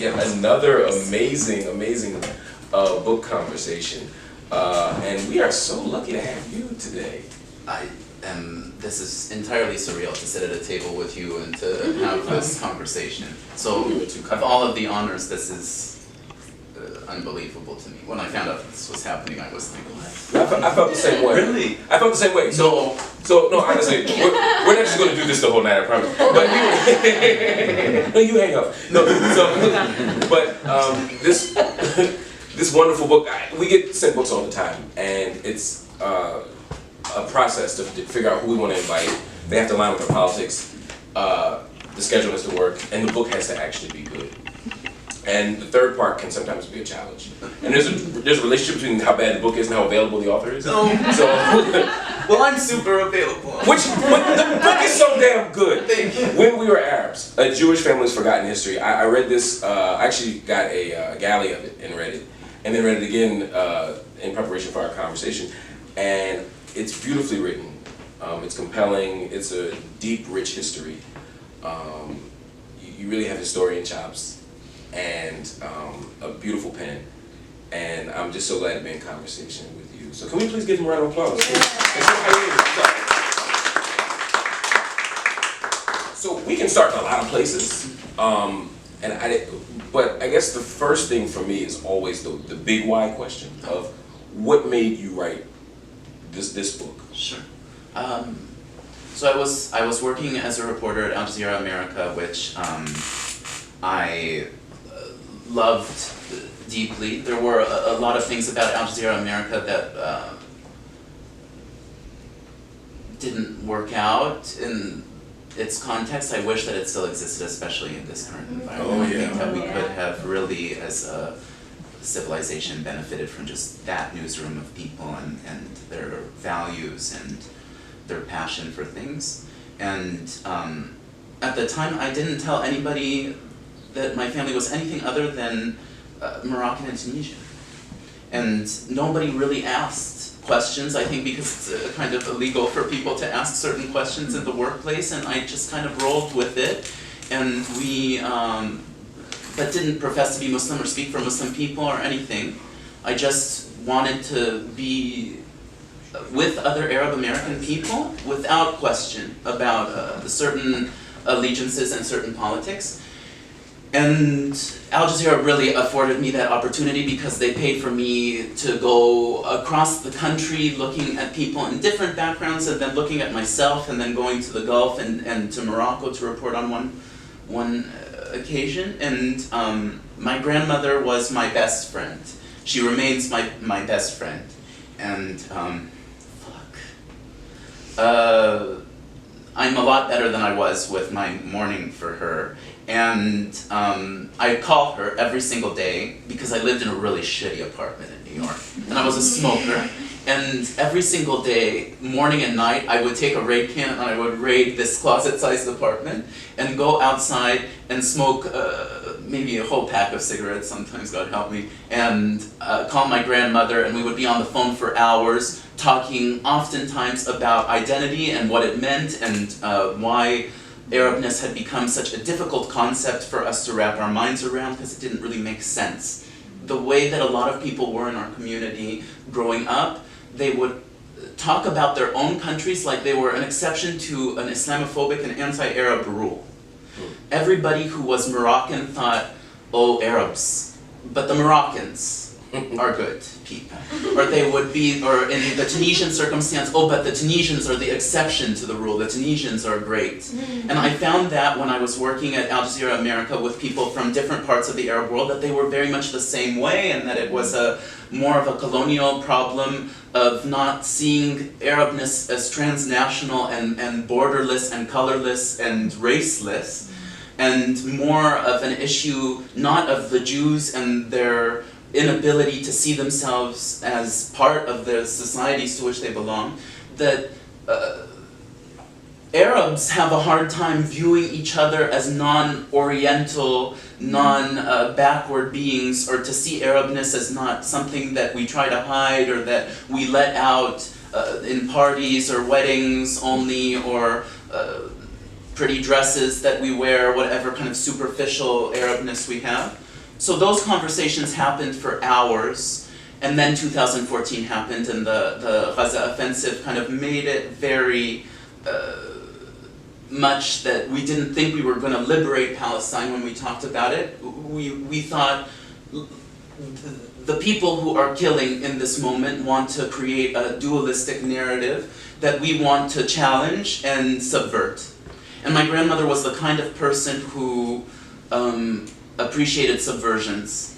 yet another amazing book conversation. And we are so lucky to have you today. This is entirely surreal to sit at a table with you and to have this conversation. So, of all of the honors, this is unbelievable to me. When I found out this was happening, I was like, what? I felt the same way. Really? I felt the same way. So no, honestly, we're not just going to do this the whole night, I promise. But no, you hang up. No, but this wonderful book, we get sent books all the time, and it's a process to figure out who we want to invite. They have to align with our politics. The schedule has to work, and the book has to actually be good. And the third part can sometimes be a challenge. And there's a relationship between how bad the book is and how available the author is. Oh. So, well, I'm super available. But the book is so damn good. Thank you. When We Were Arabs, A Jewish Family's Forgotten History. I read this, I actually got a galley of it and read it. And then read it again in preparation for our conversation. And it's beautifully written. It's compelling. It's a deep, rich history. You really have historian chops and a beautiful pen. And I'm just so glad to be in conversation with you. So can we please give him a round of applause? Yeah. So we can start in a lot of places. But I guess the first thing for me is always the big why question of what made you write this book? Sure. So I was working as a reporter at Al Jazeera America, which I loved deeply. There were a lot of things about Al Jazeera America that didn't work out in its context. I wish that it still existed, especially in this current environment. I think that we could have really, as a civilization, benefited from just that newsroom of people and their values and their passion for things. And at the time, I didn't tell anybody that my family was anything other than Moroccan and Tunisian. And nobody really asked questions, I think because it's kind of illegal for people to ask certain questions in the workplace, and I just kind of rolled with it. And we, but didn't profess to be Muslim or speak for Muslim people or anything. I just wanted to be with other Arab American people without question about certain allegiances and certain politics. And Al Jazeera really afforded me that opportunity because they paid for me to go across the country looking at people in different backgrounds and then looking at myself and then going to the Gulf and to Morocco to report on one occasion. And my grandmother was my best friend. She remains my best friend. And I'm a lot better than I was with my mourning for her. And I call her every single day because I lived in a really shitty apartment in New York. And I was a smoker. And every single day, morning and night, I would take a raid can and I would raid this closet-sized apartment and go outside and smoke maybe a whole pack of cigarettes, sometimes, God help me, and call my grandmother, and we would be on the phone for hours talking oftentimes about identity and what it meant and why Arabness had become such a difficult concept for us to wrap our minds around because it didn't really make sense. The way that a lot of people were in our community growing up, they would talk about their own countries like they were an exception to an Islamophobic and anti-Arab rule. Everybody who was Moroccan thought, oh, Arabs, but the Moroccans are good people. Or they would be, or in the Tunisian circumstance, oh, but the Tunisians are the exception to the rule, the Tunisians are great. And I found that when I was working at Al Jazeera America with people from different parts of the Arab world, that they were very much the same way, and that it was more of a colonial problem of not seeing Arabness as transnational and borderless and colorless and raceless, and more of an issue not of the Jews and their inability to see themselves as part of the societies to which they belong, that Arabs have a hard time viewing each other as non-Oriental, non-backward beings, or to see Arabness as not something that we try to hide or that we let out in parties or weddings only, or pretty dresses that we wear, whatever kind of superficial Arabness we have. So those conversations happened for hours, and then 2014 happened, and the Gaza offensive kind of made it very much that we didn't think we were going to liberate Palestine when we talked about it. We thought the people who are killing in this moment want to create a dualistic narrative that we want to challenge and subvert. And my grandmother was the kind of person who appreciated subversions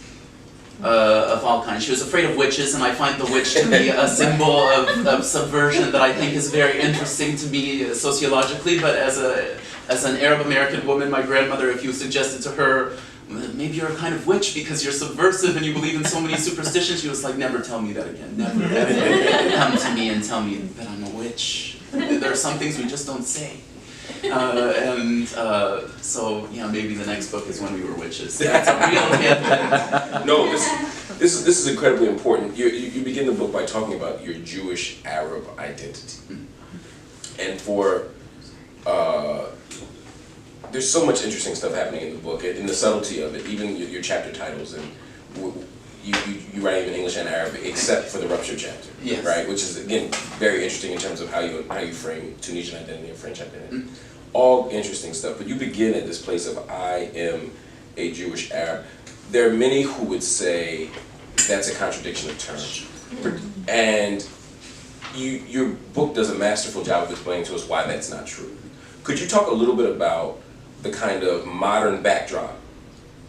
of all kinds. She was afraid of witches, and I find the witch to be a symbol of subversion that I think is very interesting to me sociologically. But as an Arab American woman, my grandmother, if you suggested to her, maybe you're a kind of witch because you're subversive and you believe in so many superstitions, she was like, never tell me that again. Never ever come to me and tell me that I'm a witch. There are some things we just don't say. So yeah, maybe the next book is when we were witches. That's a real tangent. No, this is incredibly important. You begin the book by talking about your Jewish Arab identity, and for there's so much interesting stuff happening in the book, and the subtlety of it. Even your chapter titles, and you write even English and Arabic, except for the rupture chapter, yes. Right? Which is again very interesting in terms of how you frame Tunisian identity and French identity. All interesting stuff, but you begin at this place of I am a Jewish Arab. There are many who would say that's a contradiction of terms, and your book does a masterful job of explaining to us why that's not true. Could you talk a little bit about the kind of modern backdrop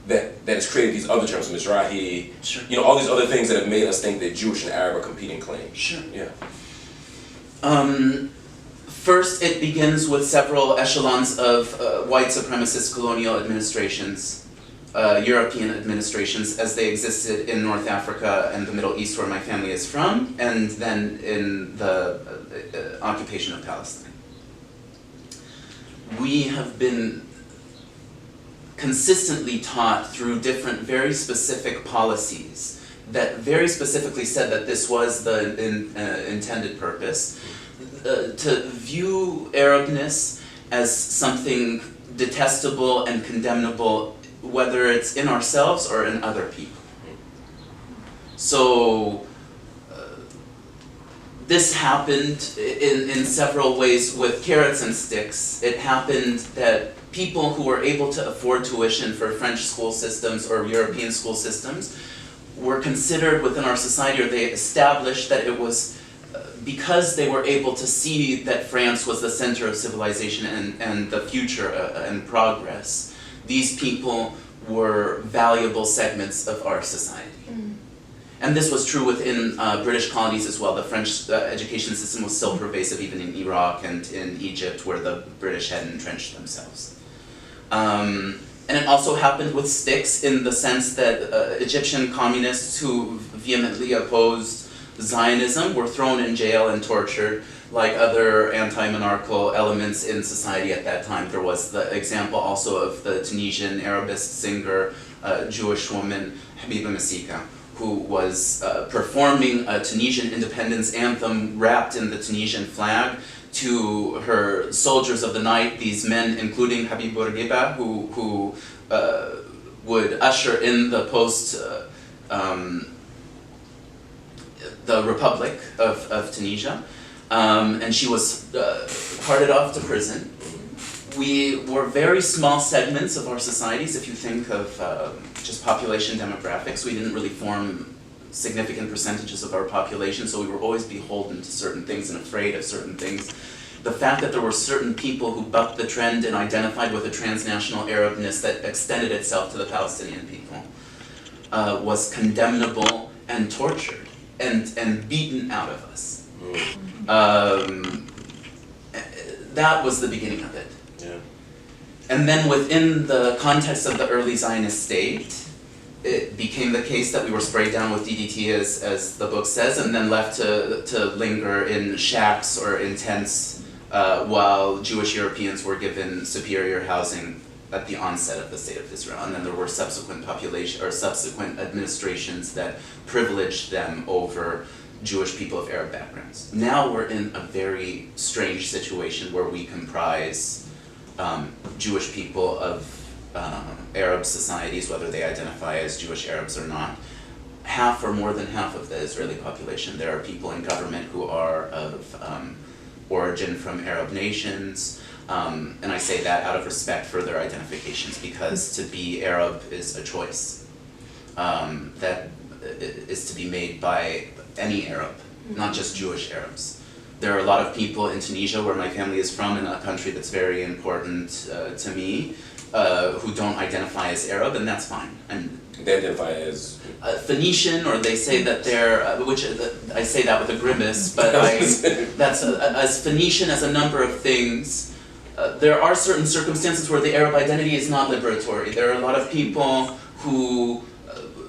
that has created these other terms, Mizrahi, Sure. All these other things that have made us think that Jewish and Arab are competing claims? Sure. Yeah. First, it begins with several echelons of white supremacist colonial administrations, European administrations, as they existed in North Africa and the Middle East, where my family is from, and then in the occupation of Palestine. We have been consistently taught through different very specific policies that very specifically said that this was the intended purpose, to view Arabness as something detestable and condemnable, whether it's in ourselves or in other people. So this happened in several ways with carrots and sticks. It happened that people who were able to afford tuition for French school systems or European school systems were considered within our society, or they established that it was because they were able to see that France was the center of civilization and the future and progress. These people were valuable segments of our society. And this was true within British colonies as well. The French education system was still pervasive even in Iraq and in Egypt, where the British had entrenched themselves. And it also happened with sticks in the sense that Egyptian communists who vehemently opposed Zionism were thrown in jail and tortured like other anti-monarchical elements in society at that time. There was the example also of the Tunisian Arabist singer, Jewish woman, Habiba Masika, who was performing a Tunisian independence anthem wrapped in the Tunisian flag to her soldiers of the night, these men, including Habib Bourguiba, who would usher in the the Republic of Tunisia, and she was carted off to prison. We were very small segments of our societies. If you think of just population demographics, we didn't really form significant percentages of our population, so we were always beholden to certain things and afraid of certain things. The fact that there were certain people who bucked the trend and identified with a transnational Arabness that extended itself to the Palestinian people was condemnable and tortured and beaten out of us. That was the beginning of it. Yeah. And then within the context of the early Zionist state, it became the case that we were sprayed down with DDT, as the book says, and then left to linger in shacks or in tents while Jewish Europeans were given superior housing at the onset of the State of Israel. And then there were subsequent subsequent administrations that privileged them over Jewish people of Arab backgrounds. Now we're in a very strange situation where we comprise Jewish people of Arab societies, whether they identify as Jewish Arabs or not. Half or more than half of the Israeli population. There are people in government who are of origin from Arab nations, and I say that out of respect for their identifications, because to be Arab is a choice that is to be made by any Arab, not just Jewish Arabs. There are a lot of people in Tunisia, where my family is from, in a country that's very important to me, who don't identify as Arab, and that's fine. They identify as Phoenician, or they say that they're, which I say that with a grimace, but that's as Phoenician as a number of things. There are certain circumstances where the Arab identity is not liberatory. There are a lot of people who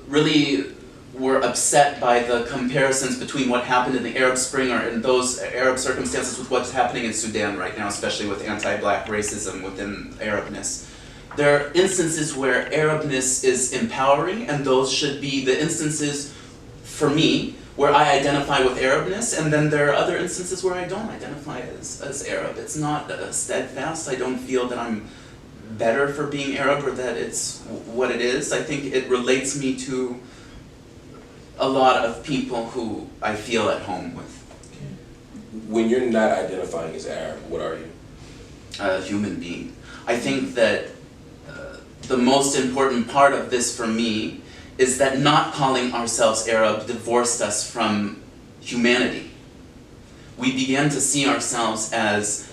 really were upset by the comparisons between what happened in the Arab Spring or in those Arab circumstances with what's happening in Sudan right now, especially with anti-black racism within Arabness. There are instances where Arabness is empowering, and those should be the instances, for me, where I identify with Arabness, and then there are other instances where I don't identify as Arab. It's not steadfast. I don't feel that I'm better for being Arab or that it's what it is. I think it relates me to a lot of people who I feel at home with. When you're not identifying as Arab, what are you? A human being. I think that the most important part of this for me is that not calling ourselves Arab divorced us from humanity. We began to see ourselves as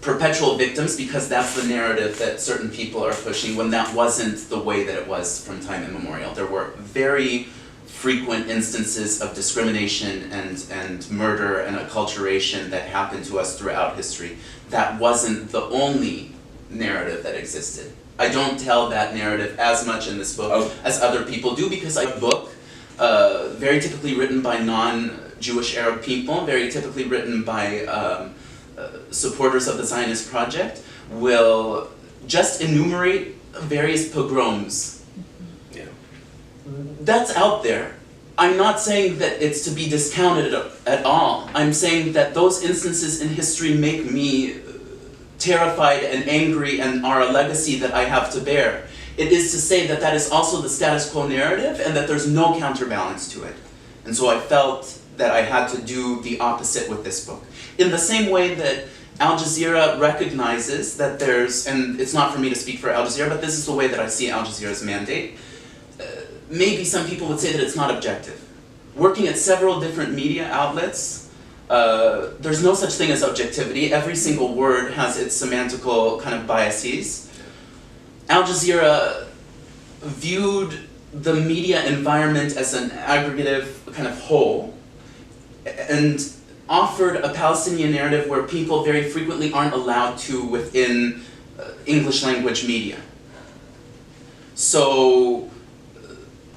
perpetual victims, because that's the narrative that certain people are pushing, when that wasn't the way that it was from time immemorial. There were very frequent instances of discrimination and murder and acculturation that happened to us throughout history. That wasn't the only narrative that existed. I don't tell that narrative as much in this book as other people do, because a book, very typically written by non-Jewish Arab people, very typically written by supporters of the Zionist project, will just enumerate various pogroms. Yeah. That's out there. I'm not saying that it's to be discounted at all. I'm saying that those instances in history make me terrified and angry and are a legacy that I have to bear. It is to say that that is also the status quo narrative, and that there's no counterbalance to it. And so I felt that I had to do the opposite with this book. In the same way that Al Jazeera recognizes that there's, and it's not for me to speak for Al Jazeera, but this is the way that I see Al Jazeera's mandate. Maybe some people would say that it's not objective. Working at several different media outlets, there's no such thing as objectivity. Every single word has its semantical kind of biases. Al Jazeera viewed the media environment as an aggregative kind of whole, and offered a Palestinian narrative where people very frequently aren't allowed to within English language media. So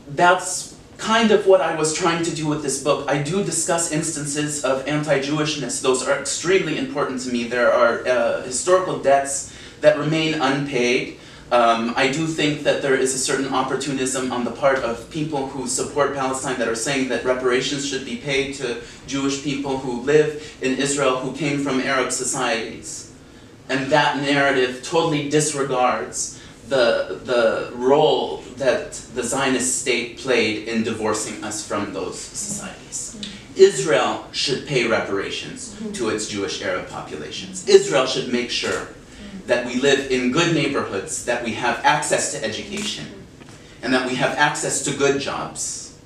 that's kind of what I was trying to do with this book. I do discuss instances of anti-Jewishness. Those are extremely important to me. There are historical debts that remain unpaid. I do think that there is a certain opportunism on the part of people who support Palestine that are saying that reparations should be paid to Jewish people who live in Israel who came from Arab societies. And that narrative totally disregards the role that the Zionist state played in divorcing us from those societies. Israel should pay reparations to its Jewish Arab populations. Israel should make sure that we live in good neighborhoods, that we have access to education, and that we have access to good jobs.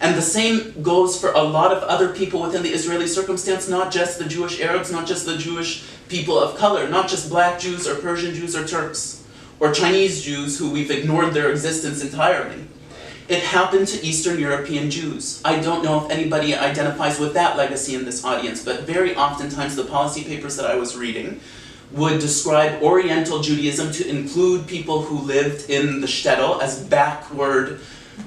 And the same goes for a lot of other people within the Israeli circumstance, not just the Jewish Arabs, not just the Jewish people of color, not just black Jews or Persian Jews or Turks, or Chinese Jews who we've ignored their existence entirely. It happened to Eastern European Jews. I don't know if anybody identifies with that legacy in this audience, but very oftentimes the policy papers that I was reading would describe Oriental Judaism to include people who lived in the shtetl as backward,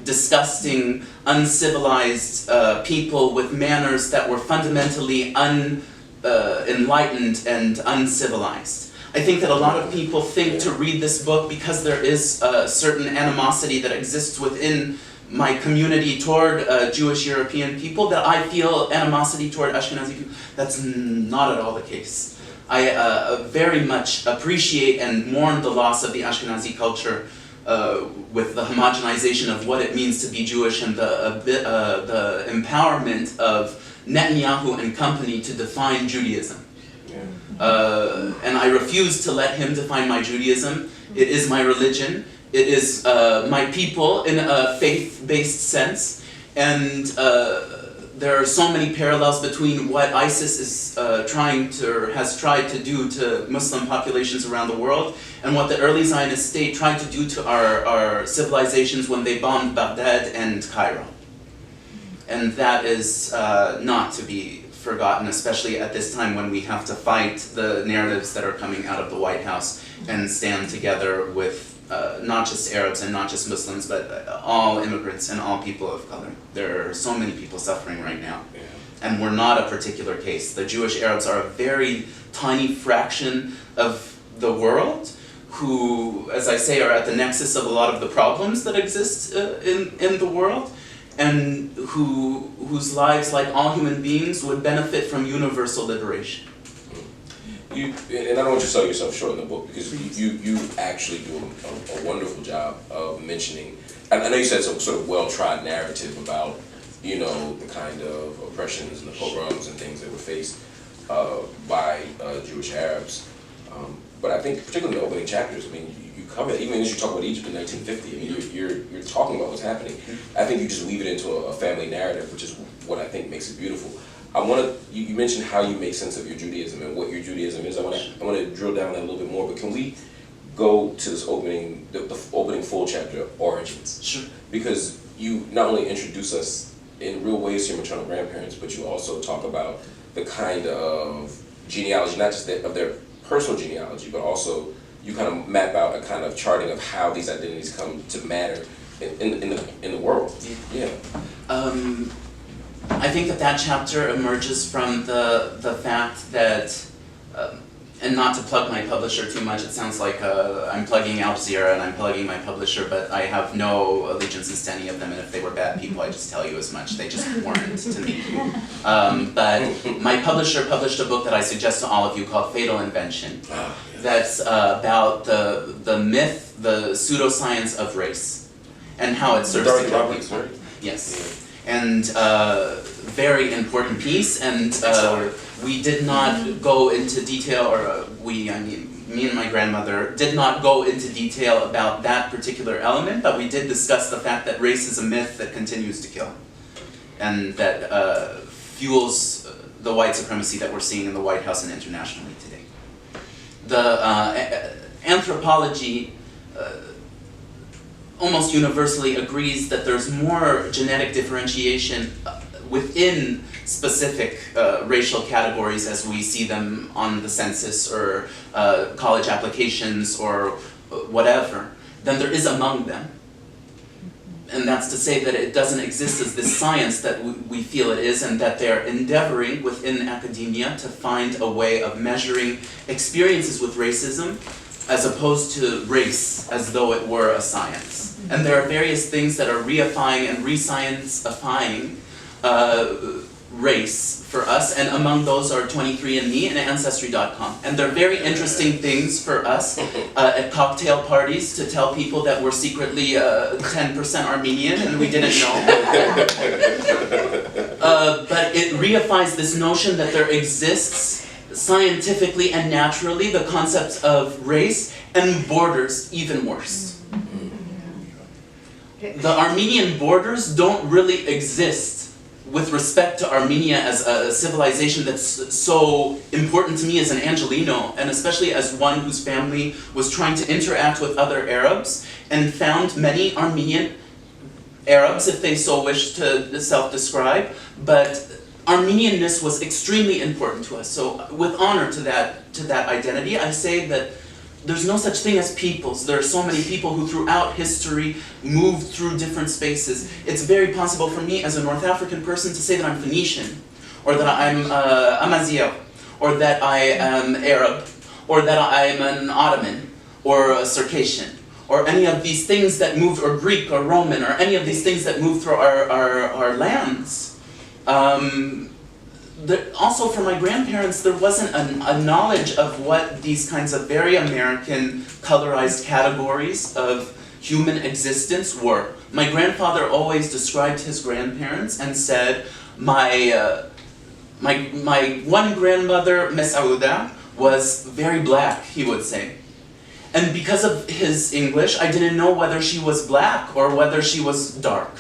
disgusting, uncivilized people with manners that were fundamentally unenlightened and uncivilized. I think that a lot of people think to read this book because there is a certain animosity that exists within my community toward Jewish European people, that I feel animosity toward Ashkenazi people. That's not at all the case. I very much appreciate and mourn the loss of the Ashkenazi culture with the homogenization of what it means to be Jewish and the empowerment of Netanyahu and company to define Judaism. And I refuse to let him define my Judaism. It is my religion. It is my people in a faith-based sense. And there are so many parallels between what ISIS is has tried to do to Muslim populations around the world and what the early Zionist state tried to do to our civilizations when they bombed Baghdad and Cairo. And that is not to be forgotten, especially at this time when we have to fight the narratives that are coming out of the White House and stand together with not just Arabs and not just Muslims, but all immigrants and all people of color. There are so many people suffering right now. And we're not a particular case. The Jewish Arabs are a very tiny fraction of the world who, as I say, are at the nexus of a lot of the problems that exist in the world, and whose lives, like all human beings, would benefit from universal liberation. And I don't want you to sell yourself short in the book, because you actually do a wonderful job of mentioning. I know you said some sort of well-trod narrative about, you know, the kind of oppressions and the pogroms and things that were faced by Jewish Arabs. But I think, particularly in the opening chapters, I mean, you cover it. Even as you talk about Egypt in 1950, I mean, you're talking about what's happening. I think you just weave it into a family narrative, which is what I think makes it beautiful. I want to. You mentioned how you make sense of your Judaism and what your Judaism is. I want to drill down that a little bit more. But can we go to this opening, the opening full chapter, Origins? Sure. Because you not only introduce us in real ways to your maternal grandparents, but you also talk about the kind of genealogy, not just of their personal genealogy, but also you kind of map out a kind of charting of how these identities come to matter in the world. Yeah. I think that chapter emerges from the fact that, and not to plug my publisher too much, it sounds like I'm plugging Al Jazeera and I'm plugging my publisher, but I have no allegiances to any of them, and if they were bad people, I just tell you as much. They just weren't to me. But my publisher published a book that I suggest to all of you called Fatal Invention. That's about the myth, the pseudoscience of race, and how it serves to kill people. Yes. And very important piece, and we did not go into detail, or me and my grandmother did not go into detail about that particular element, but we did discuss the fact that race is a myth that continues to kill, and that fuels the white supremacy that we're seeing in the White House and internationally today. The anthropology almost universally agrees that there's more genetic differentiation within specific racial categories as we see them on the census or college applications or whatever than there is among them. And that's to say that it doesn't exist as this science that we feel it is, and that they're endeavoring within academia to find a way of measuring experiences with racism as opposed to race as though it were a science. And there are various things that are reifying and re-science-ifying race for us, and among those are 23andMe and Ancestry.com. And they're very interesting things for us at cocktail parties to tell people that we're secretly 10% Armenian and we didn't know. But it reifies this notion that there exists scientifically and naturally the concepts of race and borders even worse. The Armenian borders don't really exist with respect to Armenia as a civilization that's so important to me as an Angelino, and especially as one whose family was trying to interact with other Arabs and found many Armenian Arabs, if they so wish to self-describe, but Armenianness was extremely important to us. So with honor to that identity, I say that there's no such thing as peoples. There are so many people who throughout history moved through different spaces. It's very possible for me as a North African person to say that I'm Phoenician, or that I'm Amazigh, or that I am Arab, or that I'm an Ottoman, or a Circassian, or any of these things that moved, or Greek, or Roman, or any of these things that moved through our lands. also for my grandparents, there wasn't a knowledge of what these kinds of very American colorized categories of human existence were. My grandfather always described his grandparents and said, my one grandmother, Massoud, was very black, he would say. And because of his English, I didn't know whether she was black or whether she was dark.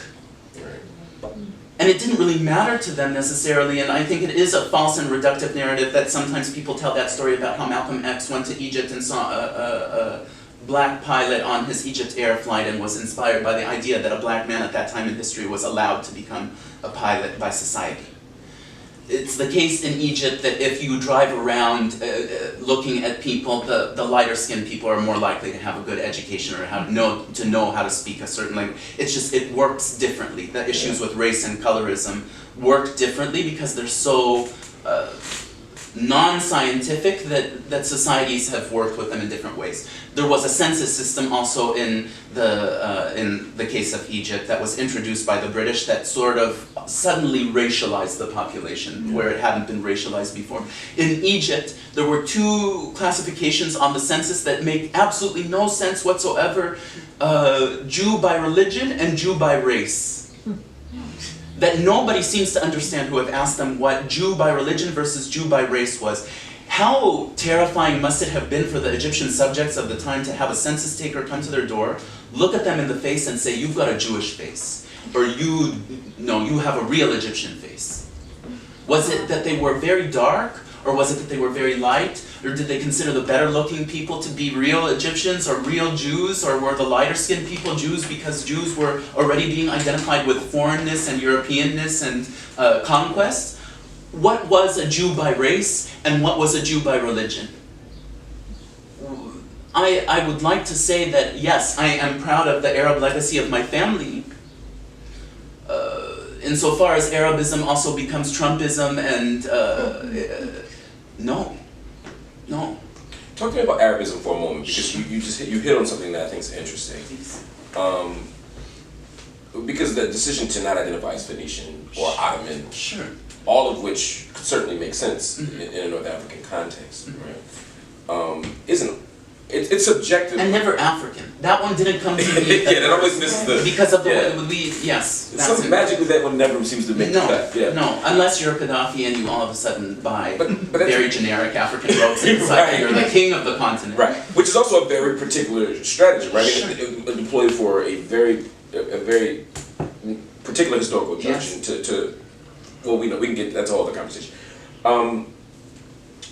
And it didn't really matter to them necessarily, and I think it is a false and reductive narrative that sometimes people tell that story about how Malcolm X went to Egypt and saw a black pilot on his Egypt Air flight and was inspired by the idea that a black man at that time in history was allowed to become a pilot by society. It's the case in Egypt that if you drive around looking at people, the lighter skinned people are more likely to have a good education or to know how to speak a certain language. It's just, it works differently. The issues with race and colorism work differently because they're so non-scientific that societies have worked with them in different ways. There was a census system also in the case of Egypt that was introduced by the British that sort of suddenly racialized the population where it hadn't been racialized before. In Egypt, there were two classifications on the census that make absolutely no sense whatsoever, Jew by religion and Jew by race. That nobody seems to understand who have asked them what Jew by religion versus Jew by race was. How terrifying must it have been for the Egyptian subjects of the time to have a census taker come to their door, look at them in the face and say, you've got a Jewish face, or you have a real Egyptian face. Was it that they were very dark, or was it that they were very light? Or did they consider the better looking people to be real Egyptians or real Jews? Or were the lighter skinned people Jews because Jews were already being identified with foreignness and Europeanness and conquest? What was a Jew by race and what was a Jew by religion? I would like to say that yes, I am proud of the Arab legacy of my family. Insofar as Arabism also becomes Trumpism and no. Talk to me about Arabism for a moment, because you hit on something that I think is interesting. Because the decision to not identify as Phoenician or Ottoman, all of which could certainly make sense in a North African context, right? It's subjective. And never African. That one didn't come to me. Yeah, that always misses the... Because of the way yes. It's something magically that one never seems to make that. Yeah. No, unless you're Gaddafi and you all of a sudden buy very generic African robes and decide that you're the king of the continent. Right, which is also a very particular strategy, right? It deployed for a very particular historical junction well, we can get, that's a whole other conversation.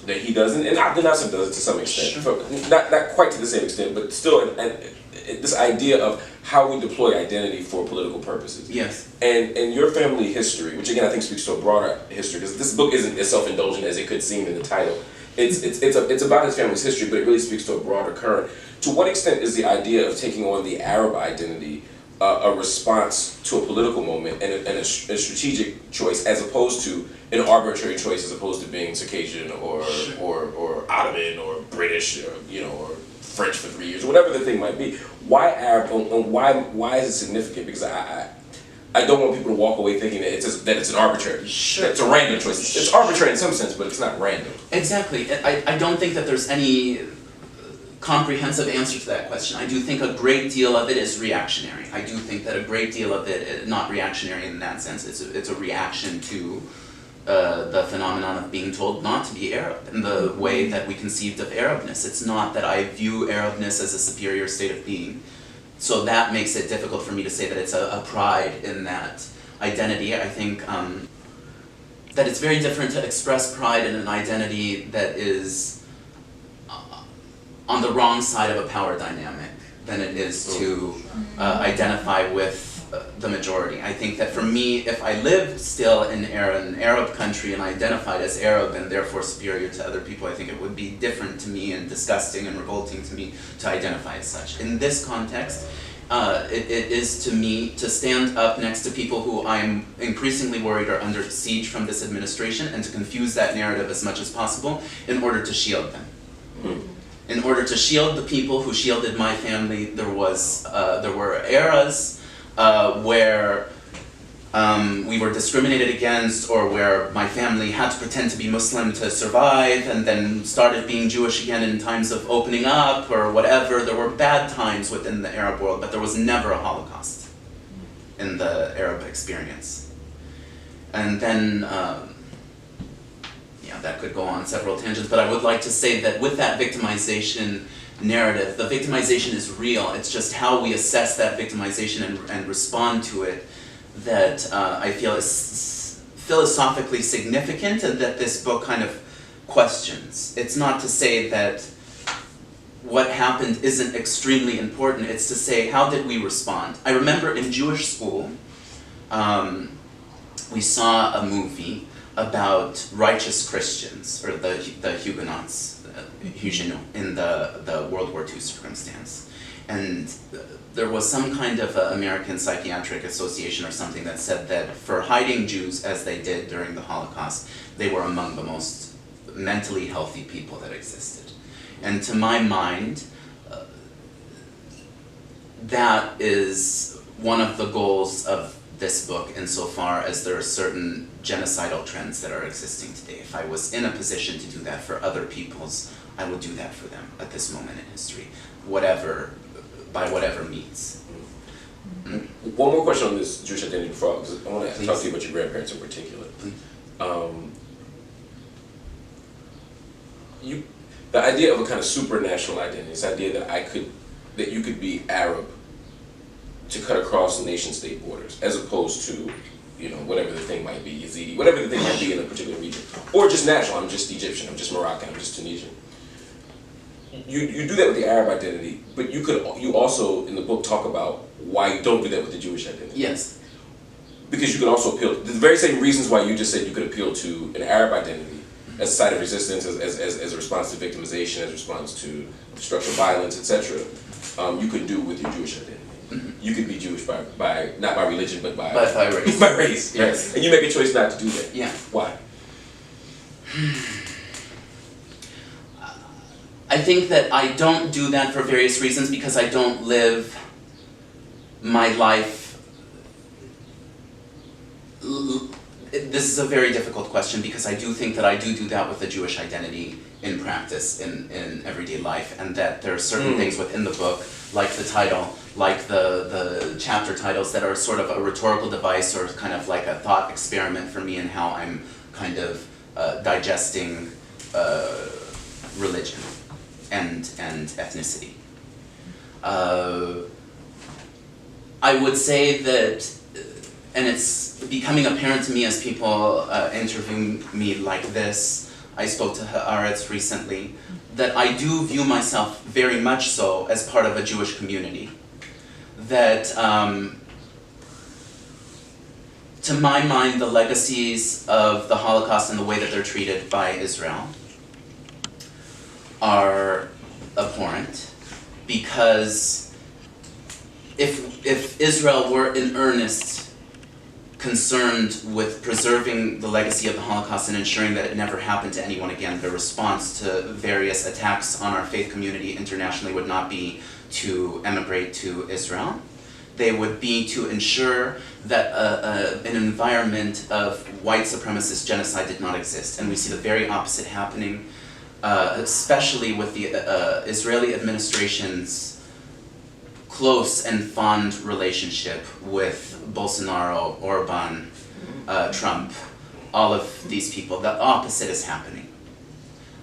That he doesn't, and Abdel Nasser does it to some extent, not quite to the same extent, but still, this idea of how we deploy identity for political purposes. Yes. And your family history, which again I think speaks to a broader history, because this book isn't as self-indulgent as it could seem in the title. It's about his family's history, but it really speaks to a broader current. To what extent is the idea of taking on the Arab identity a response to a political moment and a strategic choice, as opposed to an arbitrary choice, as opposed to being Circassian or Ottoman or British or French for 3 years, or whatever the thing might be? Why Arab? And why is it significant? Because I don't want people to walk away thinking that it's an arbitrary, that it's a random choice. It's arbitrary in some sense, but it's not random. Exactly. I don't think that there's any comprehensive answer to that question. I do think a great deal of it is reactionary. I do think that a great deal of it, not reactionary in that sense, it's a reaction to the phenomenon of being told not to be Arab and the way that we conceived of Arabness. It's not that I view Arabness as a superior state of being. So that makes it difficult for me to say that it's a pride in that identity. I think that it's very different to express pride in an identity that is on the wrong side of a power dynamic than it is to identify with the majority. I think that for me, if I lived still in an Arab country and identified as Arab and therefore superior to other people, I think it would be different to me and disgusting and revolting to me to identify as such. In this context, it is to me to stand up next to people who I'm increasingly worried are under siege from this administration and to confuse that narrative as much as possible in order to shield them. In order to shield the people who shielded my family, there were eras where we were discriminated against, or where my family had to pretend to be Muslim to survive and then started being Jewish again in times of opening up or whatever. There were bad times within the Arab world, but there was never a Holocaust in the Arab experience. And then, yeah, that could go on several tangents, but I would like to say that with that victimization narrative, the victimization is real. It's just how we assess that victimization and respond to it that I feel is philosophically significant and that this book kind of questions. It's not to say that what happened isn't extremely important, it's to say how did we respond. I remember in Jewish school, we saw a movie about righteous Christians, or the Huguenots, Huguenots, in the World War II circumstance. And there was some kind of American Psychiatric Association or something that said that for hiding Jews as they did during the Holocaust, they were among the most mentally healthy people that existed. And to my mind, that is one of the goals of this book insofar as there are certain genocidal trends that are existing today. If I was in a position to do that for other peoples, I would do that for them at this moment in history, by whatever means. One more question on this Jewish identity before, because I want to talk to you about your grandparents in particular. The idea of a kind of supranational identity, this idea that you could be Arab to cut across nation-state borders, as opposed to, whatever the thing might be, Yazidi, whatever the thing might be in a particular region, or just national. I'm just Egyptian, I'm just Moroccan, I'm just Tunisian. You do that with the Arab identity, but you also in the book talk about why you don't do that with the Jewish identity. Yes. Because you can also appeal, the very same reasons why you just said you could appeal to an Arab identity as a site of resistance, as a response to victimization, as a response to structural violence, etc. You could do with your Jewish identity. Mm-hmm. You could be Jewish by not by religion, but by race. By race, yes. Right? And you make a choice not to do that. Yeah. Why? I think that I don't do that for various reasons, because I don't live my life. This is a very difficult question, because I do think that I do that with the Jewish identity in practice, in everyday life, and that there are certain things within the book, like the title, like the chapter titles, that are sort of a rhetorical device or kind of like a thought experiment for me in how I'm kind of digesting religion and ethnicity. I would say that, and it's becoming apparent to me as people interview me like this, I spoke to Haaretz recently, that I do view myself very much so as part of a Jewish community. That, to my mind, the legacies of the Holocaust and the way that they're treated by Israel are abhorrent, because if Israel were in earnest concerned with preserving the legacy of the Holocaust and ensuring that it never happened to anyone again, their response to various attacks on our faith community internationally would not be to emigrate to Israel. They would be to ensure that an environment of white supremacist genocide did not exist. And we see the very opposite happening, especially with the Israeli administration's close and fond relationship with Bolsonaro, Orban, Trump, all of these people. The opposite is happening.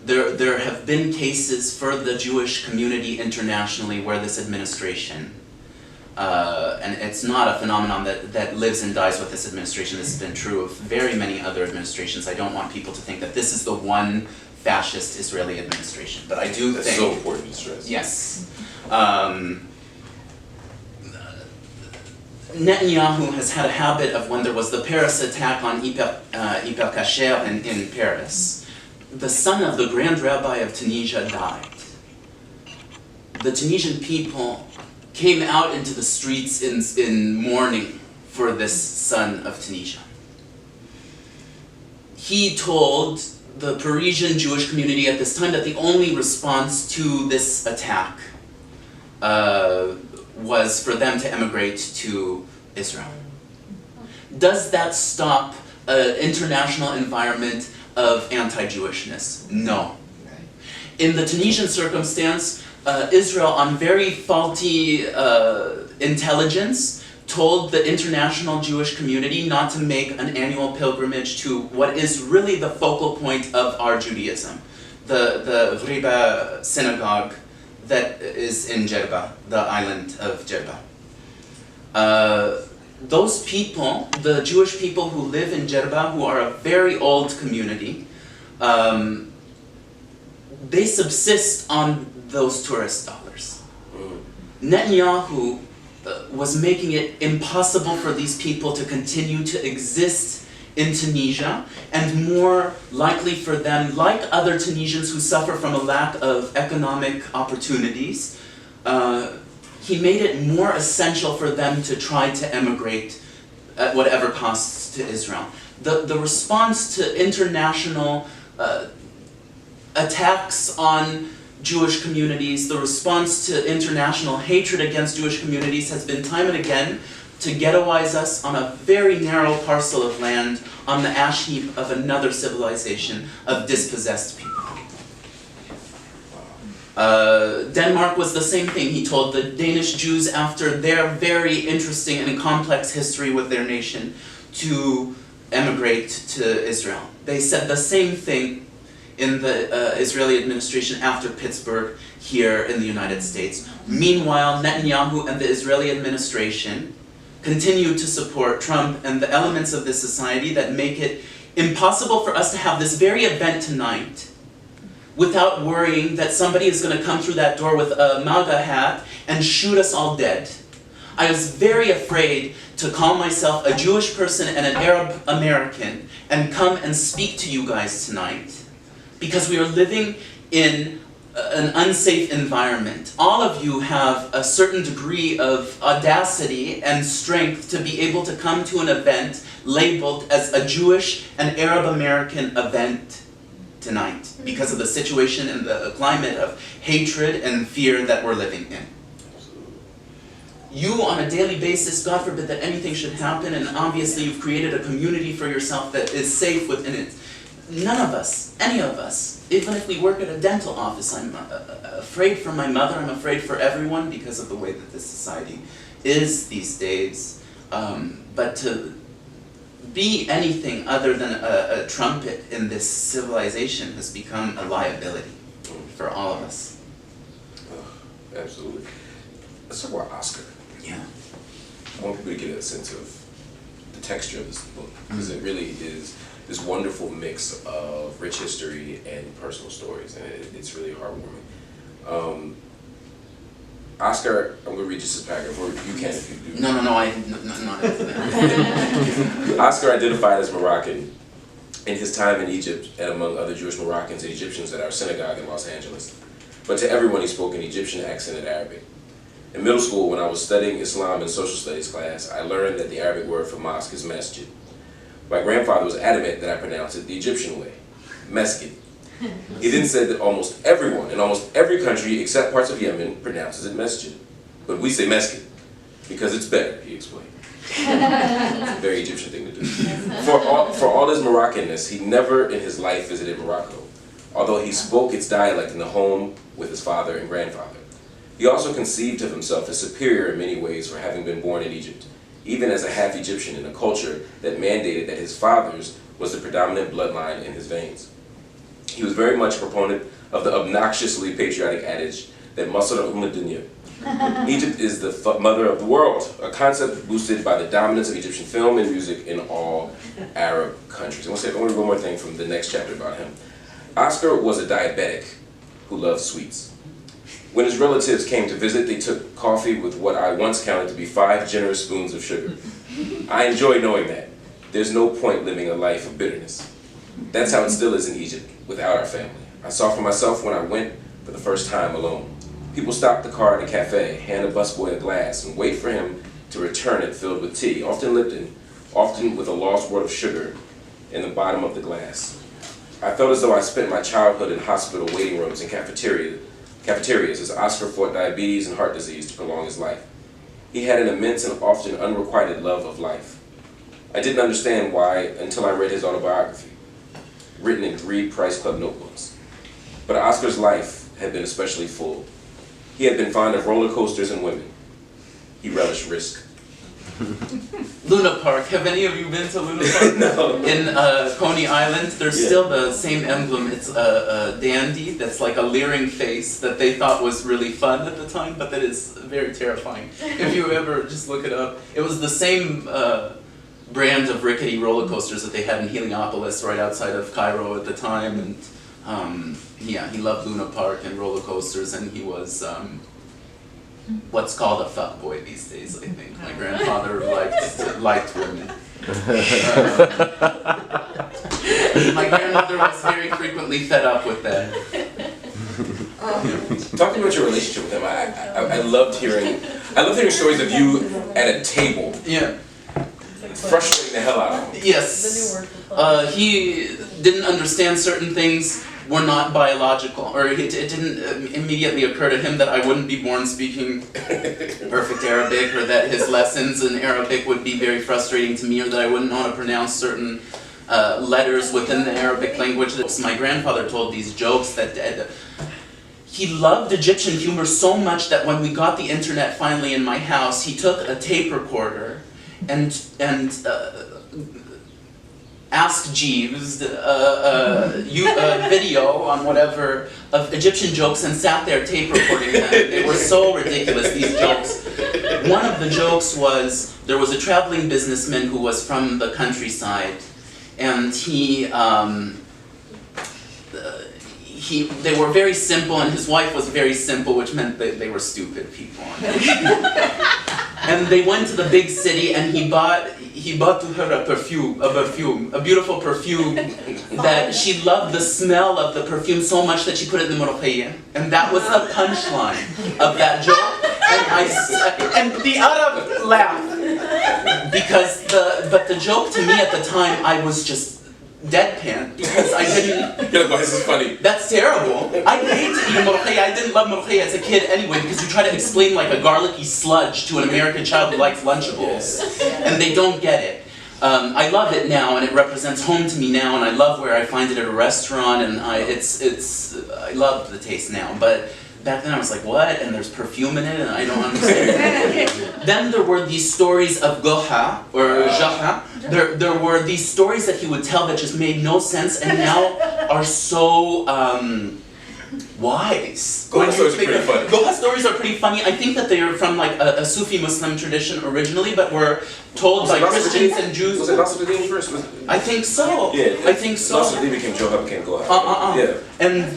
There have been cases for the Jewish community internationally where this administration, and it's not a phenomenon that lives and dies with this administration. This has been true of very many other administrations. I don't want people to think that this is the one fascist Israeli administration, but I do think... That's so important to stress. Yes. Netanyahu has had a habit of, when there was the Paris attack on Hyper Cacher in Paris, the son of the Grand Rabbi of Tunisia died. The Tunisian people came out into the streets in mourning for this son of Tunisia. He told the Parisian Jewish community at this time that the only response to this attack was for them to emigrate to Israel. Does that stop an international environment of anti-Jewishness? No. In the Tunisian circumstance, Israel, on very faulty intelligence, told the international Jewish community not to make an annual pilgrimage to what is really the focal point of our Judaism, the Ghriba synagogue that is in Jerba, the island of Jerba. Those people, the Jewish people who live in Jerba, who are a very old community, they subsist on those tourist dollars. Netanyahu was making it impossible for these people to continue to exist in Tunisia, and more likely for them, like other Tunisians who suffer from a lack of economic opportunities, he made it more essential for them to try to emigrate at whatever costs to Israel. The response to international attacks on Jewish communities, the response to international hatred against Jewish communities has been time and again to ghettoize us on a very narrow parcel of land on the ash heap of another civilization of dispossessed people. Denmark was the same thing. He told the Danish Jews, after their very interesting and complex history with their nation, to emigrate to Israel. They said the same thing in the Israeli administration after Pittsburgh here in the United States. Meanwhile, Netanyahu and the Israeli administration continue to support Trump and the elements of this society that make it impossible for us to have this very event tonight without worrying that somebody is going to come through that door with a MAGA hat and shoot us all dead. I was very afraid to call myself a Jewish person and an Arab American and come and speak to you guys tonight, because we are living in an unsafe environment. All of you have a certain degree of audacity and strength to be able to come to an event labeled as a Jewish and Arab American event tonight, because of the situation and the climate of hatred and fear that we're living in. You, on a daily basis, God forbid that anything should happen, and obviously you've created a community for yourself that is safe within it. None of us, any of us, even if we work at a dental office, I'm afraid for my mother, I'm afraid for everyone because of the way that this society is these days. But to be anything other than a trumpet in this civilization has become a liability for all of us. Oh, absolutely. Let's talk about Oscar. Yeah. I want people to get a sense of the texture of this book, because it really is this wonderful mix of rich history and personal stories, and it's really heartwarming. Oscar, I'm going to read just this paragraph, or you can if you do. No, not after that. Oscar identified as Moroccan in his time in Egypt and among other Jewish Moroccans and Egyptians at our synagogue in Los Angeles. But to everyone he spoke an Egyptian accent and Arabic. In middle school, when I was studying Islam in social studies class, I learned that the Arabic word for mosque is masjid. My grandfather was adamant that I pronounce it the Egyptian way, mesgid. He then said that almost everyone in almost every country except parts of Yemen pronounces it masjid. But we say mesgid because it's better, he explained. It's a very Egyptian thing to do. For all his Moroccanness, he never in his life visited Morocco, although he spoke its dialect in the home with his father and grandfather. He also conceived of himself as superior in many ways for having been born in Egypt, even as a half-Egyptian in a culture that mandated that his father's was the predominant bloodline in his veins. He was very much a proponent of the obnoxiously patriotic adage that Massoud Hayoun, Egypt is the mother of the world, a concept boosted by the dominance of Egyptian film and music in all Arab countries. I want to say one more thing from the next chapter about him. Oscar was a diabetic who loved sweets. When his relatives came to visit, they took coffee with what I once counted to be 5 generous spoons of sugar. I enjoy knowing that. There's no point living a life of bitterness. That's how it still is in Egypt, without our family. I saw for myself when I went for the first time alone. People stop the car at a cafe, hand a busboy a glass, and wait for him to return it filled with tea, often Lipton, often with a lost word of sugar in the bottom of the glass. I felt as though I spent my childhood in hospital waiting rooms and cafeterias as Oscar fought diabetes and heart disease to prolong his life. He had an immense and often unrequited love of life. I didn't understand why until I read his autobiography, written in Reed Price Club notebooks. But Oscar's life had been especially full. He had been fond of roller coasters and women. He relished risk. Luna Park. Have any of you been to Luna Park? No. In Coney Island, there's still the same emblem. It's a dandy that's like a leering face that they thought was really fun at the time, but that is very terrifying. If you ever just look it up, it was the same brand of rickety roller coasters that they had in Heliopolis right outside of Cairo at the time. And yeah, he loved Luna Park and roller coasters, and he was what's called a fuckboy these days, I think. My grandfather liked women. My grandmother was very frequently fed up with that. Talk to me about your relationship with him. I loved hearing stories of you at a table. Yeah. Frustrating the hell out of him. Yes. He didn't understand certain things were not biological, or it didn't immediately occur to him that I wouldn't be born speaking perfect Arabic, or that his lessons in Arabic would be very frustrating to me, or that I wouldn't know how to pronounce certain letters within the Arabic language. My grandfather told these jokes that he loved Egyptian humor so much that when we got the internet finally in my house, he took a tape recorder and asked Jeeves a video on whatever of Egyptian jokes and sat there tape recording them. They were so ridiculous, these jokes. One of the jokes was, there was a traveling businessman who was from the countryside, and they were very simple, and his wife was very simple, which meant that they were stupid people. And they went to the big city, and he bought to her a beautiful perfume that she loved the smell of the perfume so much that she put it in the molokhia. And that was the punchline of that joke. And the Arab laughed. But the joke to me at the time, I was just deadpan, because I didn't... You're like, this is funny. That's terrible. I hate to eat molokhia. I didn't love molokhia as a kid anyway, because you try to explain like a garlicky sludge to an American child who likes Lunchables, and they don't get it. I love it now, and it represents home to me now, and I love where I find it at a restaurant, and I love the taste now. But back then I was like, what? And there's perfume in it, and I don't understand. Then there were these stories of Goha, or Jaha. There were these stories that he would tell that just made no sense, and now are so wise. Goha stories are pretty funny. Goha stories are pretty funny. I think that they are from like a Sufi Muslim tradition originally, but were told by Christians and Jews. Was it Nasruddin first? I think so. Yeah. I think so. Nasruddin became Joha, became Goha. Yeah. And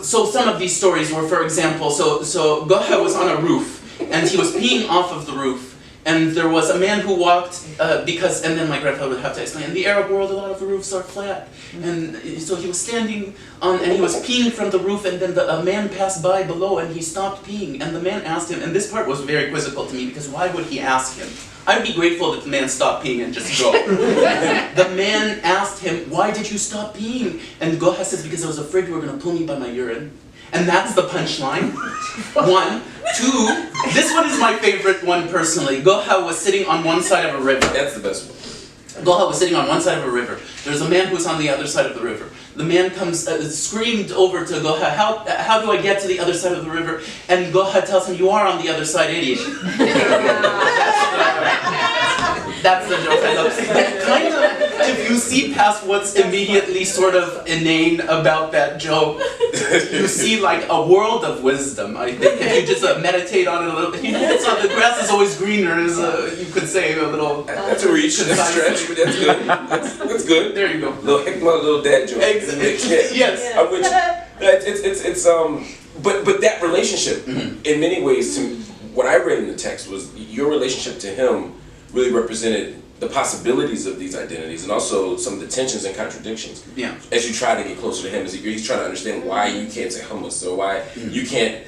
so some of these stories were, for example, so Goha was on a roof, and he was peeing off of the roof, and there was a man who walked, and then my grandfather would have to explain, in the Arab world a lot of the roofs are flat, and so he was standing on, and he was peeing from the roof, and then a man passed by below, and he stopped peeing, and the man asked him, and this part was very quizzical to me, because why would he ask him? I'd be grateful that the man stopped peeing and just go. The man asked him, why did you stop peeing? And Goha says, because I was afraid you were going to pull me by my urine. And that's the punchline. 1. 2, this one is my favorite one personally. Goha was sitting on one side of a river. That's the best one. Goha was sitting on one side of a river. There's a man who's on the other side of the river. The man comes, screamed over to Goha, how do I get to the other side of the river? And Goha tells him, you are on the other side, idiot. That's the joke I love. Kind of, if you see past what's immediately sort of inane about that joke, you see like a world of wisdom, I think. If you just meditate on it a little bit. You know, the grass is always greener, is you could say a little... That's a reach, that's a stretch, but that's good. That's good. There you go. Little hikmah, little dad joke. Yes. But that relationship, in many ways, to what I read in the text was your relationship to him really represented the possibilities of these identities and also some of the tensions and contradictions. Yeah. As you try to get closer to him, as he's trying to understand why you can't say hummus, or why you can't,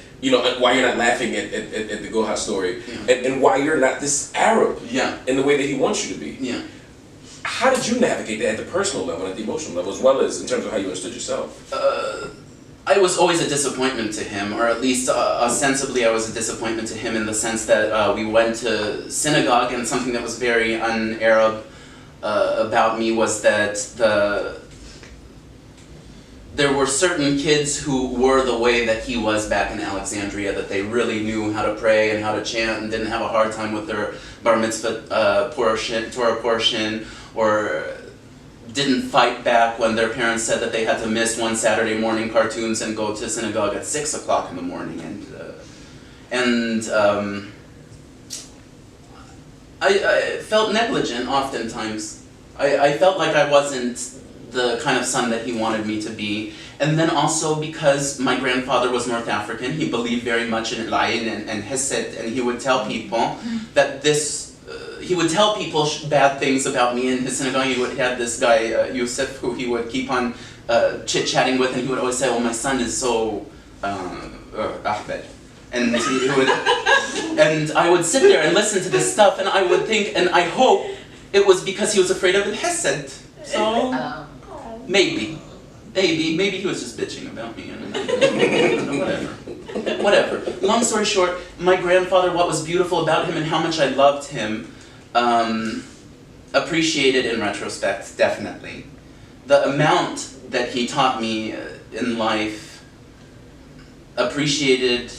why you're not laughing at the Goha story, and why you're not this Arab in the way that he wants you to be. Yeah. How did you navigate that at the personal level, at the emotional level, as well as in terms of how you understood yourself? I I was always a disappointment to him, or at least ostensibly I was a disappointment to him in the sense that we went to synagogue, and something that was very un-Arab about me was that there were certain kids who were the way that he was back in Alexandria, that they really knew how to pray and how to chant and didn't have a hard time with their bar mitzvah Torah portion, or didn't fight back when their parents said that they had to miss one Saturday morning cartoons and go to synagogue at 6 o'clock in the morning. I felt negligent oftentimes. I felt like I wasn't the kind of son that he wanted me to be. And then also because my grandfather was North African, he believed very much in Al-Ayn and Hesed, and he would tell people that he would tell people bad things about me in his synagogue. He would have this guy, Yusuf, who he would keep on chit-chatting with, and he would always say, oh, my son is so Ahmed. And he would, and I would sit there and listen to this stuff, and I would think, and I hope it was because he was afraid of Hesed. So, maybe he was just bitching about me, whatever. Long story short, my grandfather, what was beautiful about him and how much I loved him, appreciated in retrospect, definitely. The amount that he taught me in life, appreciated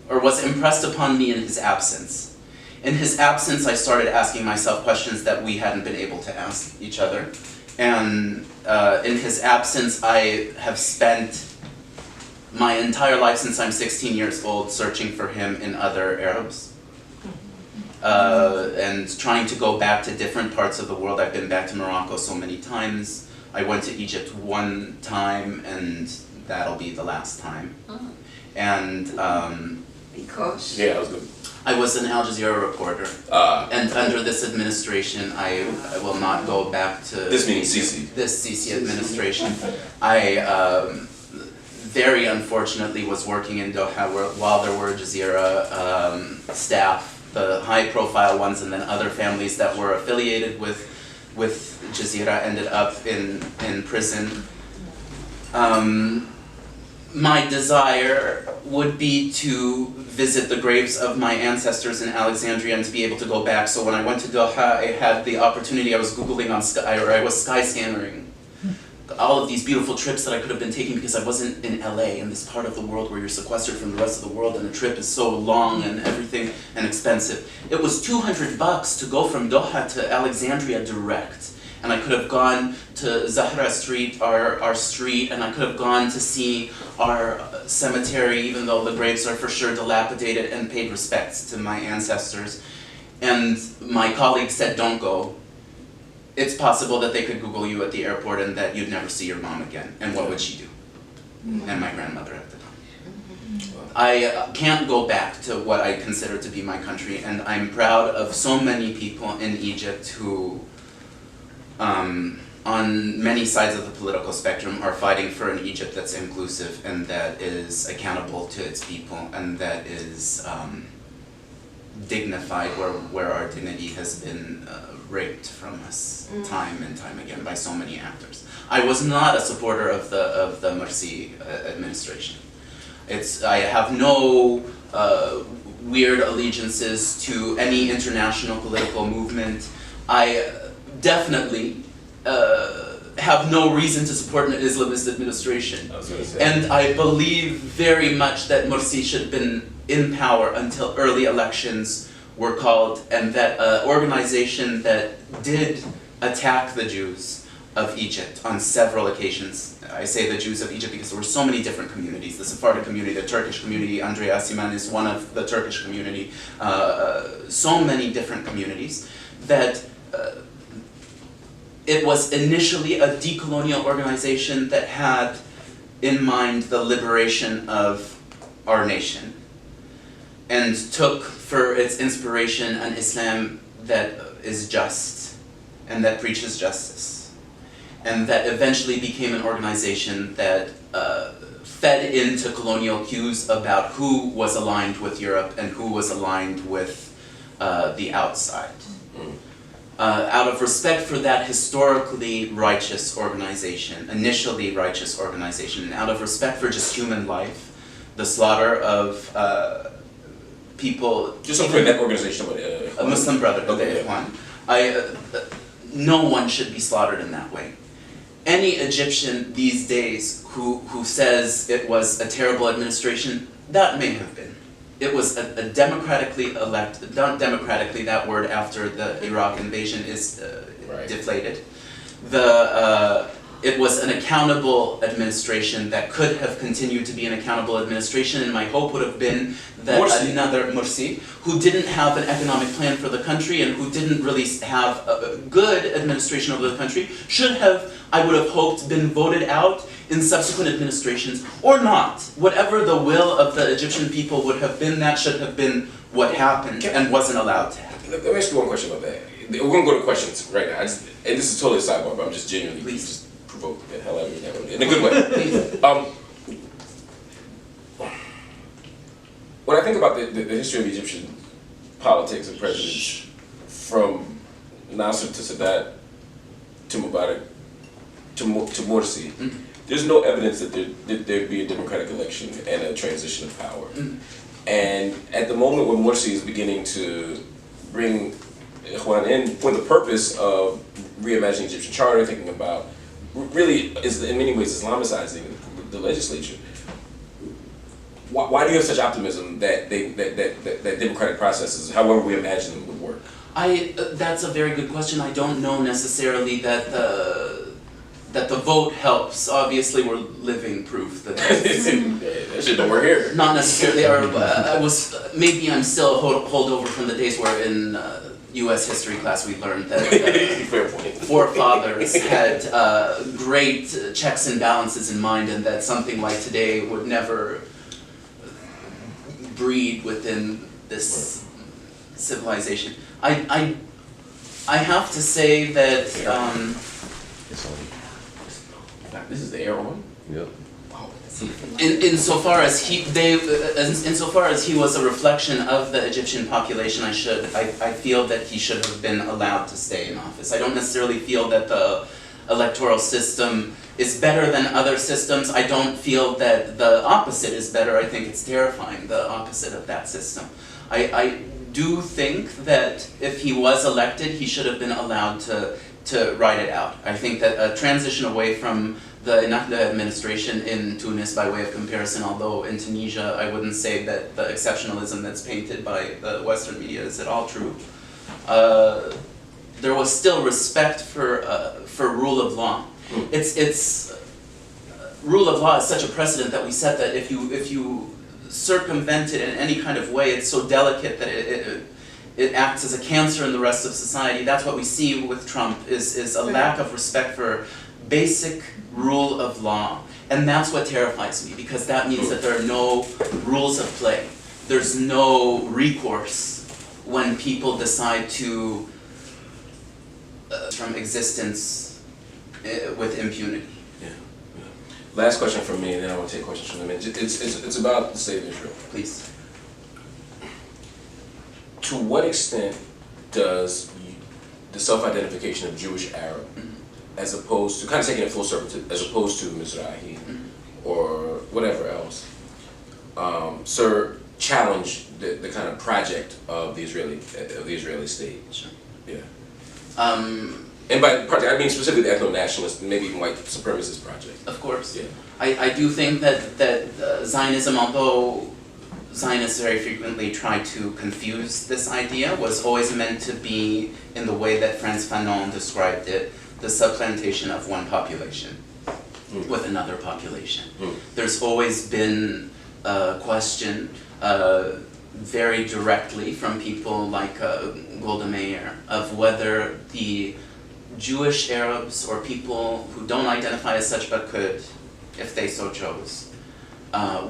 or was impressed upon me in his absence. In his absence, I started asking myself questions that we hadn't been able to ask each other. And in his absence, I have spent my entire life since I'm 16 years old searching for him in other Arabs. And trying to go back to different parts of the world. I've been back to Morocco so many times. I went to Egypt one time, and that'll be the last time. And because Yeah, that was good. I was an Al Jazeera reporter, and under this administration, I will not go back to This meaning Sisi. this Sisi administration. I very unfortunately was working in Doha while there were Jazeera staff, the high-profile ones, and then other families that were affiliated with Jazeera ended up in prison. My desire would be to visit the graves of my ancestors in Alexandria and to be able to go back. So when I went to Doha, I had the opportunity, I was Googling on Sky, or I was sky scannering all of these beautiful trips that I could have been taking because I wasn't in LA, in this part of the world where you're sequestered from the rest of the world and the trip is so long and everything and expensive. It was $200 to go from Doha to Alexandria direct. And I could have gone to Zahra Street, our street, and I could have gone to see our cemetery, even though the graves are for sure dilapidated, and paid respects to my ancestors. And my colleague said, don't go. It's possible that they could Google you at the airport and that you'd never see your mom again. And what would she do? And my grandmother at the time. I can't go back to what I consider to be my country, and I'm proud of so many people in Egypt who on many sides of the political spectrum are fighting for an Egypt that's inclusive and that is accountable to its people and that is dignified where our dignity has been raped from us time and time again by so many actors. I was not a supporter of the Morsi administration. I have no weird allegiances to any international political movement. I definitely have no reason to support an Islamist administration. I was gonna say. And I believe very much that Morsi should have been in power until early elections were called, and that organization that did attack the Jews of Egypt on several occasions. I say the Jews of Egypt because there were so many different communities. The Sephardic community, the Turkish community, Andrea Siman is one of the Turkish community, so many different communities that it was initially a decolonial organization that had in mind the liberation of our nation and took for its inspiration an Islam that is just and that preaches justice, and that eventually became an organization that fed into colonial cues about who was aligned with Europe and who was aligned with the outside. out of respect for that historically righteous organization, initially righteous organization, and out of respect for just human life, the slaughter of people. Just for that organization, a Muslim Brotherhood, the Ikhwan. No one should be slaughtered in that way. Any Egyptian these days who says it was a terrible administration, that may have been. It was a democratically elected, not democratically, that word after the Iraq invasion is deflated. It was an accountable administration that could have continued to be an accountable administration, and my hope would have been that another Morsi, who didn't have an economic plan for the country and who didn't really have a good administration over the country, should have, I would have hoped, been voted out in subsequent administrations, or not. Whatever the will of the Egyptian people would have been, that should have been what happened and wasn't allowed to happen. Let me ask you one question about that. We're going to go to questions right now. And this is totally a sidebar, but I'm just genuinely just provoke the hell out of me in a good way. When I think about the history of Egyptian politics and presidents, from Nasser to Sadat to Mubarak to Morsi, there's no evidence that there'd be a democratic election and a transition of power. And at the moment when Morsi is beginning to bring Ikhwan in for the purpose of reimagining Egyptian charter, thinking about really is in many ways Islamicizing the legislature. Why do you have such optimism that that democratic processes, however we imagine them, would work? That's a very good question. I don't know necessarily that the vote helps. Obviously, we're living proof that that shit don't work here. Not necessarily. Maybe I'm still a holdover from the days where in U.S. history class we learned that forefathers had great checks and balances in mind, and that something like today would never breed within this civilization. I have to say that this is the air on. Yep. insofar as he was a reflection of the Egyptian population, I feel that he should have been allowed to stay in office. I don't necessarily feel that the electoral system is better than other systems. I don't feel that the opposite is better. I think it's terrifying, the opposite of that system. I do think that if he was elected, he should have been allowed to ride it out. I think that a transition away from the Ennahda administration in Tunis, by way of comparison, although in Tunisia I wouldn't say that the exceptionalism that's painted by the Western media is at all true. There was still respect for rule of law. It's rule of law is such a precedent that we set that if you circumvent it in any kind of way, it's so delicate that it acts as a cancer in the rest of society. That's what we see with Trump, is a lack of respect for basic rule of law. And that's what terrifies me, because that means that there are no rules of play. There's no recourse when people decide to from existence with impunity. Yeah. Last question from me, and then I want to take questions from them. It's about the state of Israel. Please. To what extent does the self-identification of Jewish Arab, as opposed to, kind of taking it full circle, as opposed to Mizrahi or whatever else, sir, challenge the kind of project of the Israeli state? Sure. Yeah. And by project, I mean specifically the ethno-nationalist, maybe even white supremacist project. Of course. Yeah. I do think that Zionism, although Zionists very frequently try to confuse this idea, was always meant to be, in the way that Frantz Fanon described it, the supplantation of one population with another population. There's always been a question very directly from people like Golda Meir of whether the Jewish Arabs or people who don't identify as such but could, if they so chose,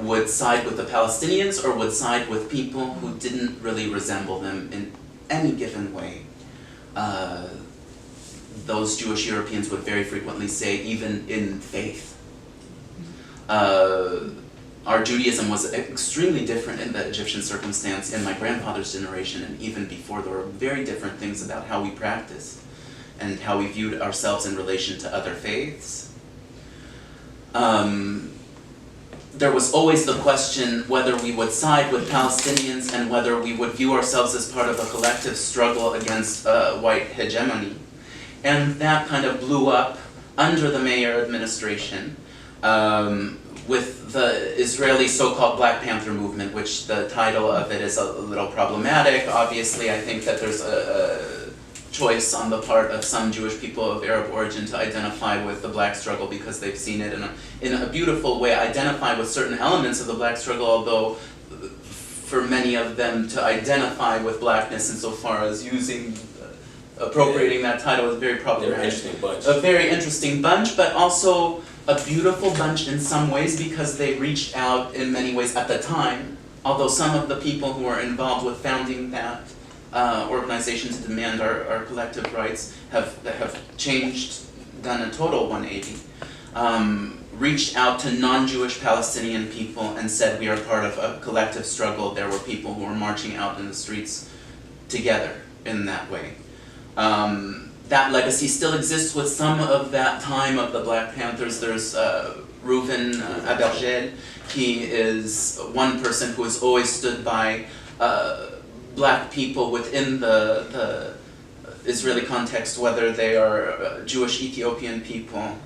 would side with the Palestinians or would side with people who didn't really resemble them in any given way. Those Jewish Europeans would very frequently say, even in faith. our Judaism was extremely different in the Egyptian circumstance in my grandfather's generation and even before. There were very different things about how we practiced and how we viewed ourselves in relation to other faiths. There was always the question whether we would side with Palestinians and whether we would view ourselves as part of a collective struggle against white hegemony. And that kind of blew up under the Mayor administration with the Israeli so-called Black Panther movement, which the title of it is a little problematic. Obviously, I think that there's a choice on the part of some Jewish people of Arab origin to identify with the black struggle because they've seen it in a beautiful way, identify with certain elements of the black struggle, although for many of them to identify with blackness insofar as appropriating that title is very problematic. They're an interesting bunch. A very interesting bunch, but also a beautiful bunch in some ways because they reached out in many ways at the time, although some of the people who were involved with founding that organization to demand our collective rights have changed, done a total 180, reached out to non-Jewish Palestinian people and said we are part of a collective struggle. There were people who were marching out in the streets together in that way. That legacy still exists with some of that time of the Black Panthers. There's Reuven Abergel. He is one person who has always stood by black people within the Israeli context, whether they are Jewish Ethiopian people.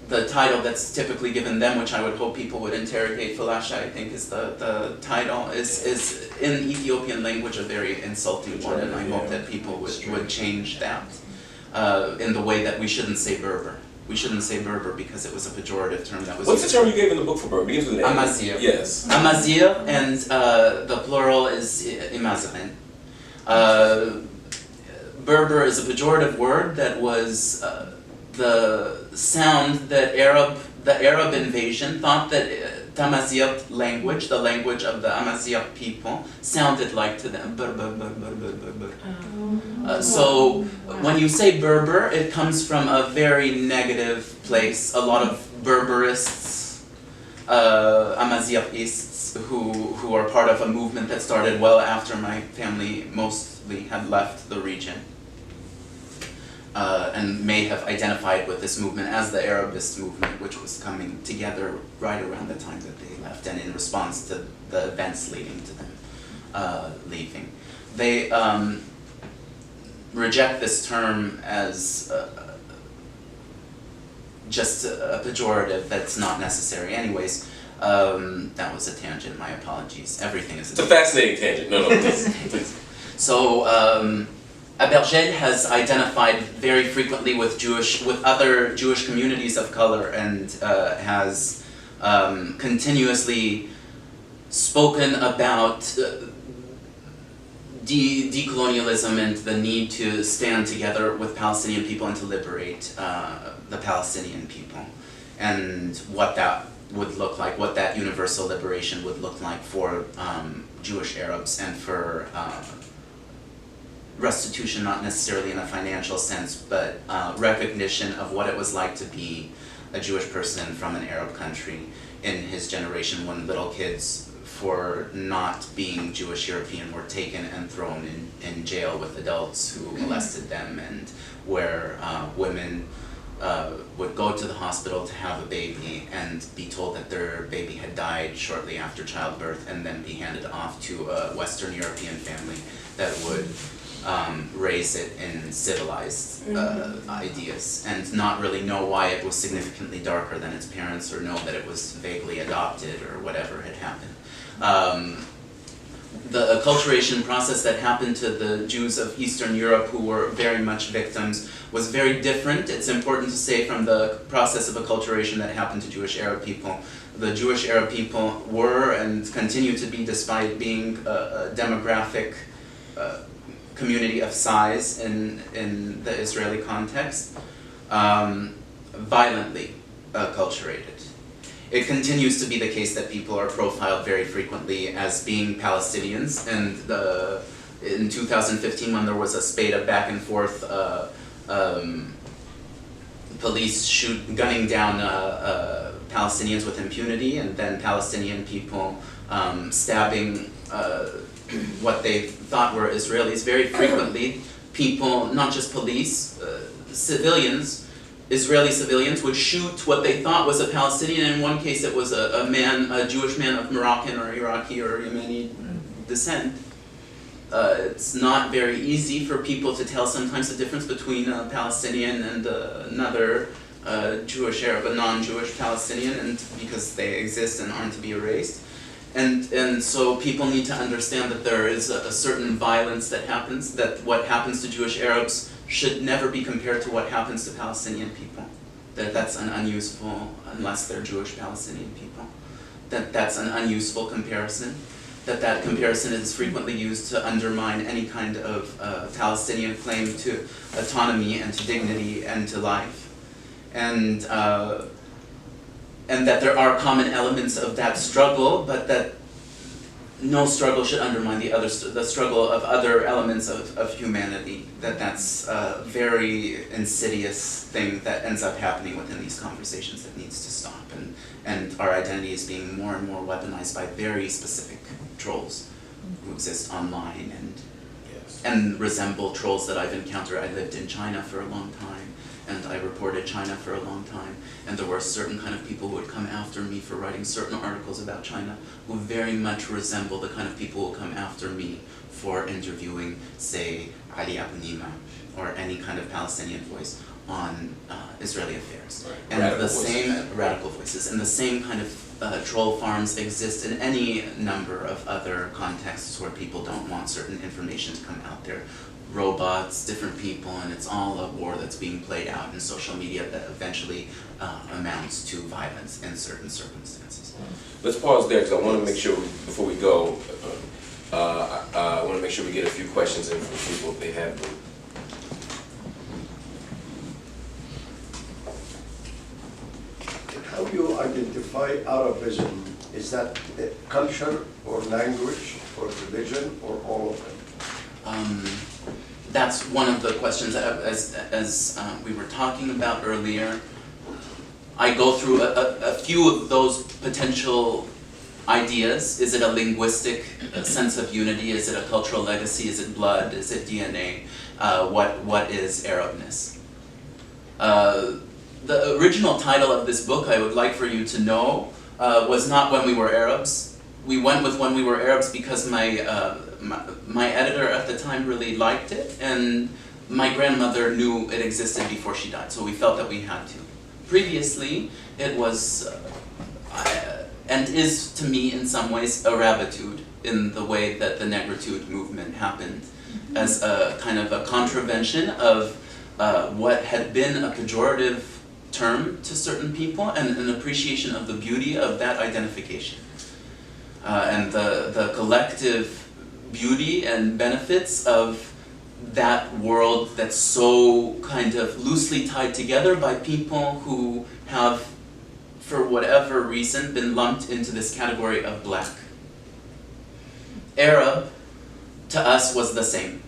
The title that's typically given them, which I would hope people would interrogate, Falasha, I think is the title, is in Ethiopian language a very insulting one, and I hope that people would change that in the way that we shouldn't say Berber. We shouldn't say Berber because it was a pejorative term that was What's the term you gave in the book for Berber? Begins with an A. Amazigh. Yes. Amazigh, and the plural is Imazighen. Berber is a pejorative word that was the sound that the Arab invasion thought that Tamazight language, the language of the Amazigh people, sounded like to them. So when you say Berber, it comes from a very negative place. A lot of Berberists, Amazighists, who are part of a movement that started well after my family mostly had left the region. And may have identified with this movement as the Arabists Movement, which was coming together right around the time that they left and in response to the events leading to them leaving. They reject this term as just a pejorative that's not necessary. Anyways, that was a tangent, my apologies. Everything is It's a fascinating tangent. No, please. So, Abergel has identified very frequently with other Jewish communities of color and has continuously spoken about decolonialism and the need to stand together with Palestinian people and to liberate the Palestinian people, and what that would look like, what that universal liberation would look like for Jewish Arabs and for restitution, not necessarily in a financial sense, but recognition of what it was like to be a Jewish person from an Arab country in his generation when little kids, for not being Jewish European, were taken and thrown in jail with adults who molested them, and where women would go to the hospital to have a baby and be told that their baby had died shortly after childbirth and then be handed off to a Western European family that would raise it in civilized ideas and not really know why it was significantly darker than its parents or know that it was vaguely adopted or whatever had happened. The acculturation process that happened to the Jews of Eastern Europe who were very much victims was very different. It's important to say from the process of acculturation that happened to Jewish Arab people. The Jewish Arab people were and continue to be, despite being a demographic community of size in the Israeli context, violently acculturated. It continues to be the case that people are profiled very frequently as being Palestinians, and in 2015 when there was a spate of back and forth police gunning down Palestinians with impunity, and then Palestinian people stabbing what they thought were Israelis. Very frequently, people, not just police, civilians, Israeli civilians would shoot what they thought was a Palestinian. In one case, it was a Jewish man of Moroccan or Iraqi or Yemeni descent. It's not very easy for people to tell sometimes the difference between a Palestinian and another Jewish Arab, a non-Jewish Palestinian, and because they exist and aren't to be erased. And so people need to understand that there is a certain violence that happens, that what happens to Jewish Arabs should never be compared to what happens to Palestinian people. That's an unuseful, unless they're Jewish Palestinian people. That's an unuseful comparison. That comparison is frequently used to undermine any kind of Palestinian claim to autonomy and to dignity and to life. And that there are common elements of that struggle, but that no struggle should undermine the struggle of other elements of humanity. That's a very insidious thing that ends up happening within these conversations that needs to stop. And our identity is being more and more weaponized by very specific trolls who exist online and resemble trolls that I've encountered. I lived in China for a long time, and I reported China for a long time, and there were certain kind of people who would come after me for writing certain articles about China who very much resemble the kind of people who come after me for interviewing, say, Ali Abu Nima or any kind of Palestinian voice on Israeli affairs. Right. And Radical the voices. same radical voices, and the same kind of troll farms exist in any number of other contexts where people don't want certain information to come out there. Robots, different people, and it's all a war that's being played out in social media that eventually amounts to violence in certain circumstances. Let's pause there because I want to make sure, before we go, I want to make sure we get a few questions in from people if they have them. How do you identify Arabism? Is that culture or language or religion or all of them? That's one of the questions as we were talking about earlier. I go through a few of those potential ideas. Is it a linguistic sense of unity? Is it a cultural legacy? Is it blood? Is it DNA? What is Arabness? The original title of this book, I would like for you to know, was not When We Were Arabs. We went with When We Were Arabs because my editor at the time really liked it, and my grandmother knew it existed before she died, so we felt that we had to. Previously, it was, and is to me in some ways, Arabitude, in the way that the Negritude movement happened, as a kind of a contravention of what had been a pejorative term to certain people, and an appreciation of the beauty of that identification. And the collective beauty and benefits of that world that's so kind of loosely tied together by people who have, for whatever reason, been lumped into this category of black. Arab, to us, was the same.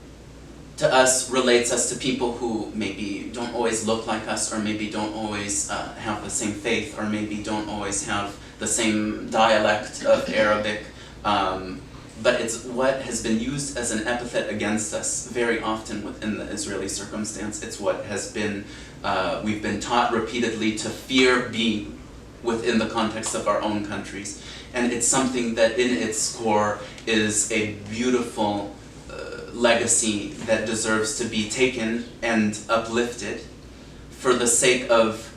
To us, relates us to people who maybe don't always look like us, or maybe don't always have the same faith, or maybe don't always have the same dialect of Arabic. But it's what has been used as an epithet against us very often within the Israeli circumstance. It's what has been, we've been taught repeatedly to fear being within the context of our own countries. And it's something that in its core is a beautiful legacy that deserves to be taken and uplifted for the sake of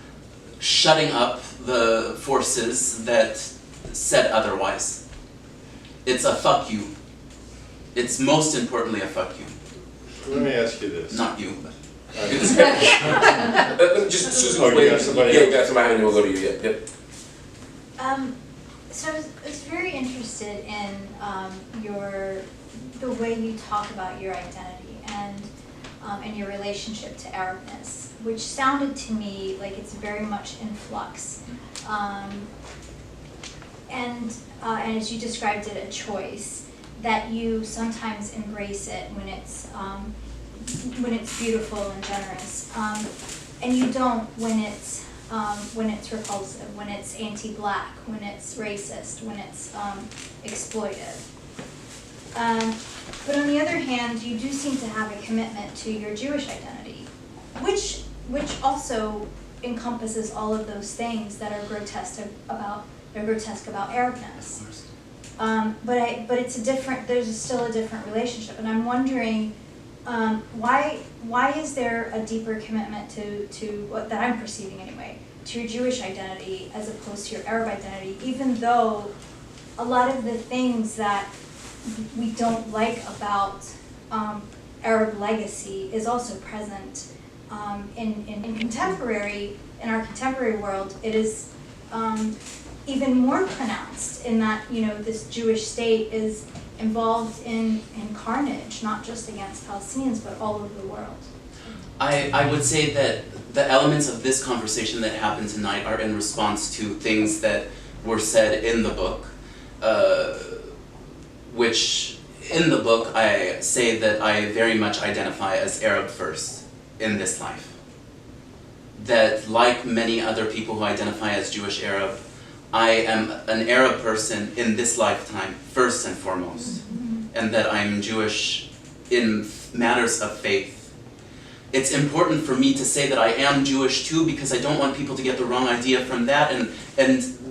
shutting up the forces that said otherwise. It's a fuck you. It's most importantly a fuck you. Let me ask you this. Not you, but. Just Susan, Oh, you got somebody yeah, else? got somebody, and then we'll go to you. Yep. So I was very interested in the way you talk about your identity and your relationship to Arabness, which sounded to me like it's very much in flux. And as you described it, a choice that you sometimes embrace it when it's beautiful and generous, and you don't when it's when it's repulsive, when it's anti-black, when it's racist, when it's exploitive. But on the other hand, you do seem to have a commitment to your Jewish identity, which also encompasses all of those things that are grotesque about Arabness. But it's a different. There's still a different relationship, and I'm wondering why is there a deeper commitment to what that I'm perceiving anyway, to your Jewish identity as opposed to your Arab identity, even though a lot of the things that we don't like about Arab legacy is also present in our contemporary world. It is even more pronounced in that, this Jewish state is involved in carnage, not just against Palestinians, but all over the world. I would say that the elements of this conversation that happened tonight are in response to things that were said in the book, which in the book I say that I very much identify as Arab first in this life. That like many other people who identify as Jewish Arab, I am an Arab person in this lifetime first and foremost, and that I'm Jewish in matters of faith. It's important for me to say that I am Jewish too, because I don't want people to get the wrong idea from that, and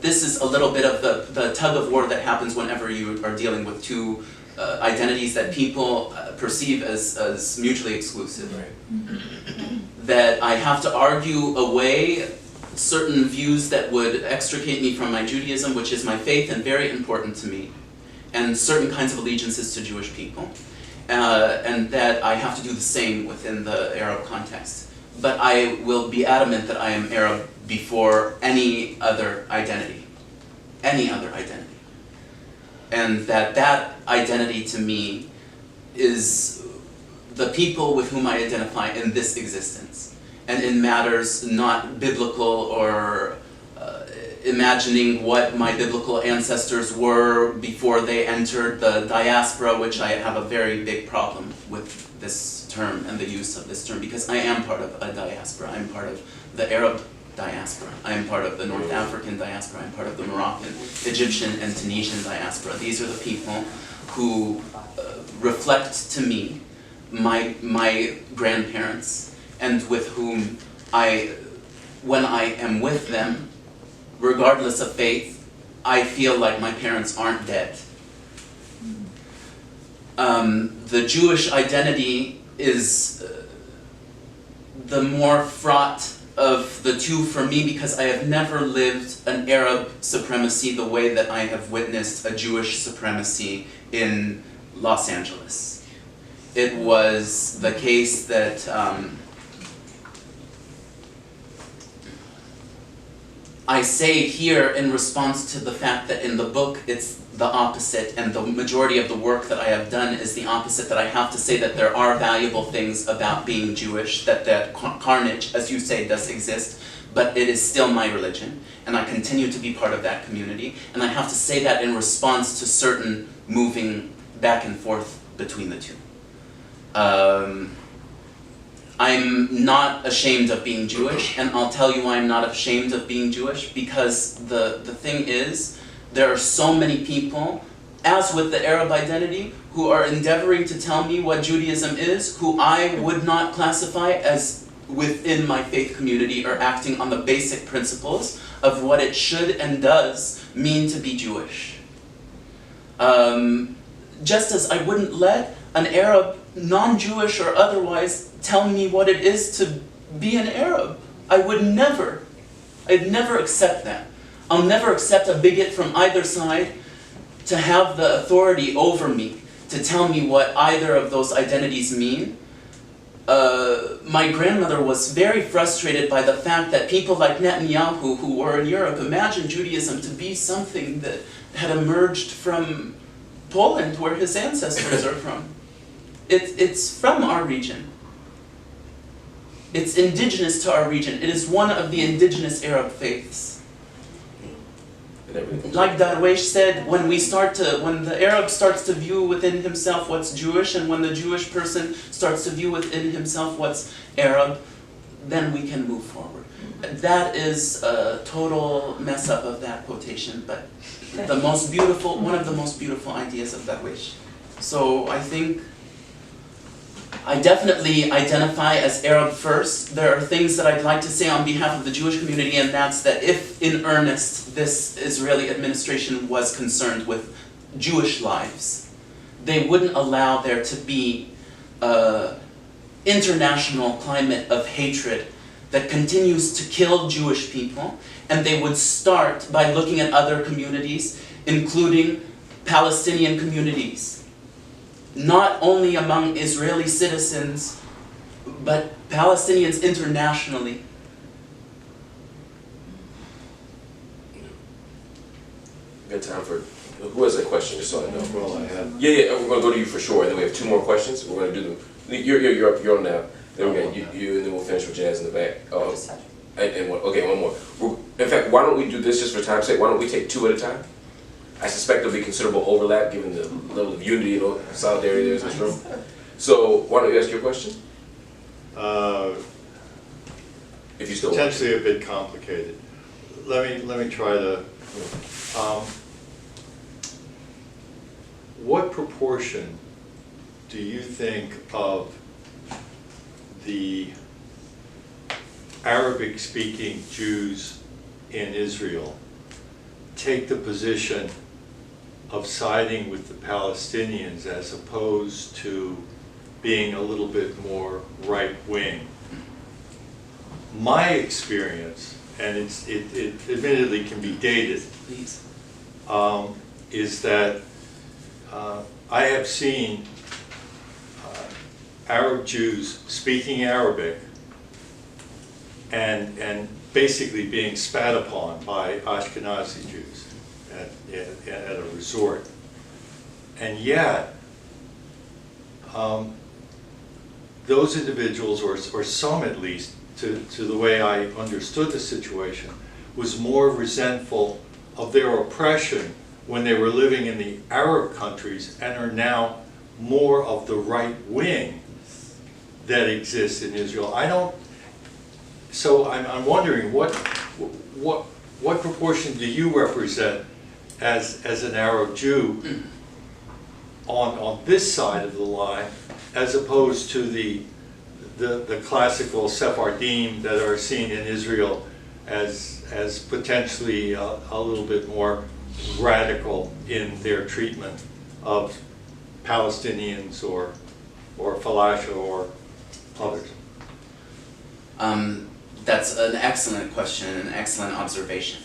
this is a little bit of the tug of war that happens whenever you are dealing with two identities that people perceive as mutually exclusive. Right. That I have to argue away certain views that would extricate me from my Judaism, which is my faith and very important to me, and certain kinds of allegiances to Jewish people, and that I have to do the same within the Arab context. But I will be adamant that I am Arab before any other identity. And that identity to me is the people with whom I identify in this existence, and in matters not biblical or imagining what my biblical ancestors were before they entered the diaspora, which I have a very big problem with this term and the use of this term, because I am part of a diaspora. I'm part of the Arab diaspora. I am part of the North African diaspora. I'm part of the Moroccan, Egyptian, and Tunisian diaspora. These are the people who reflect to me my grandparents, and with whom when I am with them, regardless of faith, I feel like my parents aren't dead. The Jewish identity is the more fraught of the two for me, because I have never lived an Arab supremacy the way that I have witnessed a Jewish supremacy in Los Angeles. It was the case that I say here in response to the fact that in the book it's the opposite, and the majority of the work that I have done is the opposite, that I have to say that there are valuable things about being Jewish, that carnage, as you say, does exist, but it is still my religion, and I continue to be part of that community, and I have to say that in response to certain moving back and forth between the two. I'm not ashamed of being Jewish, and I'll tell you why I'm not ashamed of being Jewish, because the thing is, there are so many people, as with the Arab identity, who are endeavoring to tell me what Judaism is, who I would not classify as within my faith community or acting on the basic principles of what it should and does mean to be Jewish. Just as I wouldn't let an Arab, non-Jewish or otherwise, tell me what it is to be an Arab. I'd never accept that. I'll never accept a bigot from either side to have the authority over me, to tell me what either of those identities mean. My grandmother was very frustrated by the fact that people like Netanyahu, who were in Europe, imagined Judaism to be something that had emerged from Poland, where his ancestors are from. It's from our region. It's indigenous to our region. It is one of the indigenous Arab faiths. Like Darwish said, when the Arab starts to view within himself what's Jewish, and when the Jewish person starts to view within himself what's Arab, then we can move forward. That is a total mess up of that quotation, but the most beautiful, one of the most beautiful ideas of Darwish. So I think I definitely identify as Arab first. There are things that I'd like to say on behalf of the Jewish community, and that's that if in earnest this Israeli administration was concerned with Jewish lives, they wouldn't allow there to be an international climate of hatred that continues to kill Jewish people, and they would start by looking at other communities, including Palestinian communities, not only among Israeli citizens, but Palestinians internationally. Good time for, who has a question, just so I know? Well, I had, Yeah, we're gonna go to you for sure, and then we have 2 more questions, we're gonna do them. You're on now, then we're gonna, you, and then we'll finish with Jazz in the back. And one, okay, one more. In fact, why don't we do this just for time's sake, why don't we take 2 at a time? I suspect there'll be considerable overlap given the level of unity and solidarity there is in this room. So why don't you ask your question? If you still want. potentially a bit complicated. Let me try to, what proportion do you think of the Arabic-speaking Jews in Israel take the position of siding with the Palestinians as opposed to being a little bit more right-wing? My experience, and it admittedly can be dated, Please. is that I have seen Arab Jews speaking Arabic and basically being spat upon by Ashkenazi Jews at a resort. And yet, those individuals, or some at least, to the way I understood the situation, was more resentful of their oppression when they were living in the Arab countries and are now more of the right wing that exists in Israel. So I'm wondering what proportion do you represent as an Arab Jew on this side of the line, as opposed to the classical Sephardim that are seen in Israel as potentially a little bit more radical in their treatment of Palestinians or Falasha or others? That's an excellent question and an excellent observation.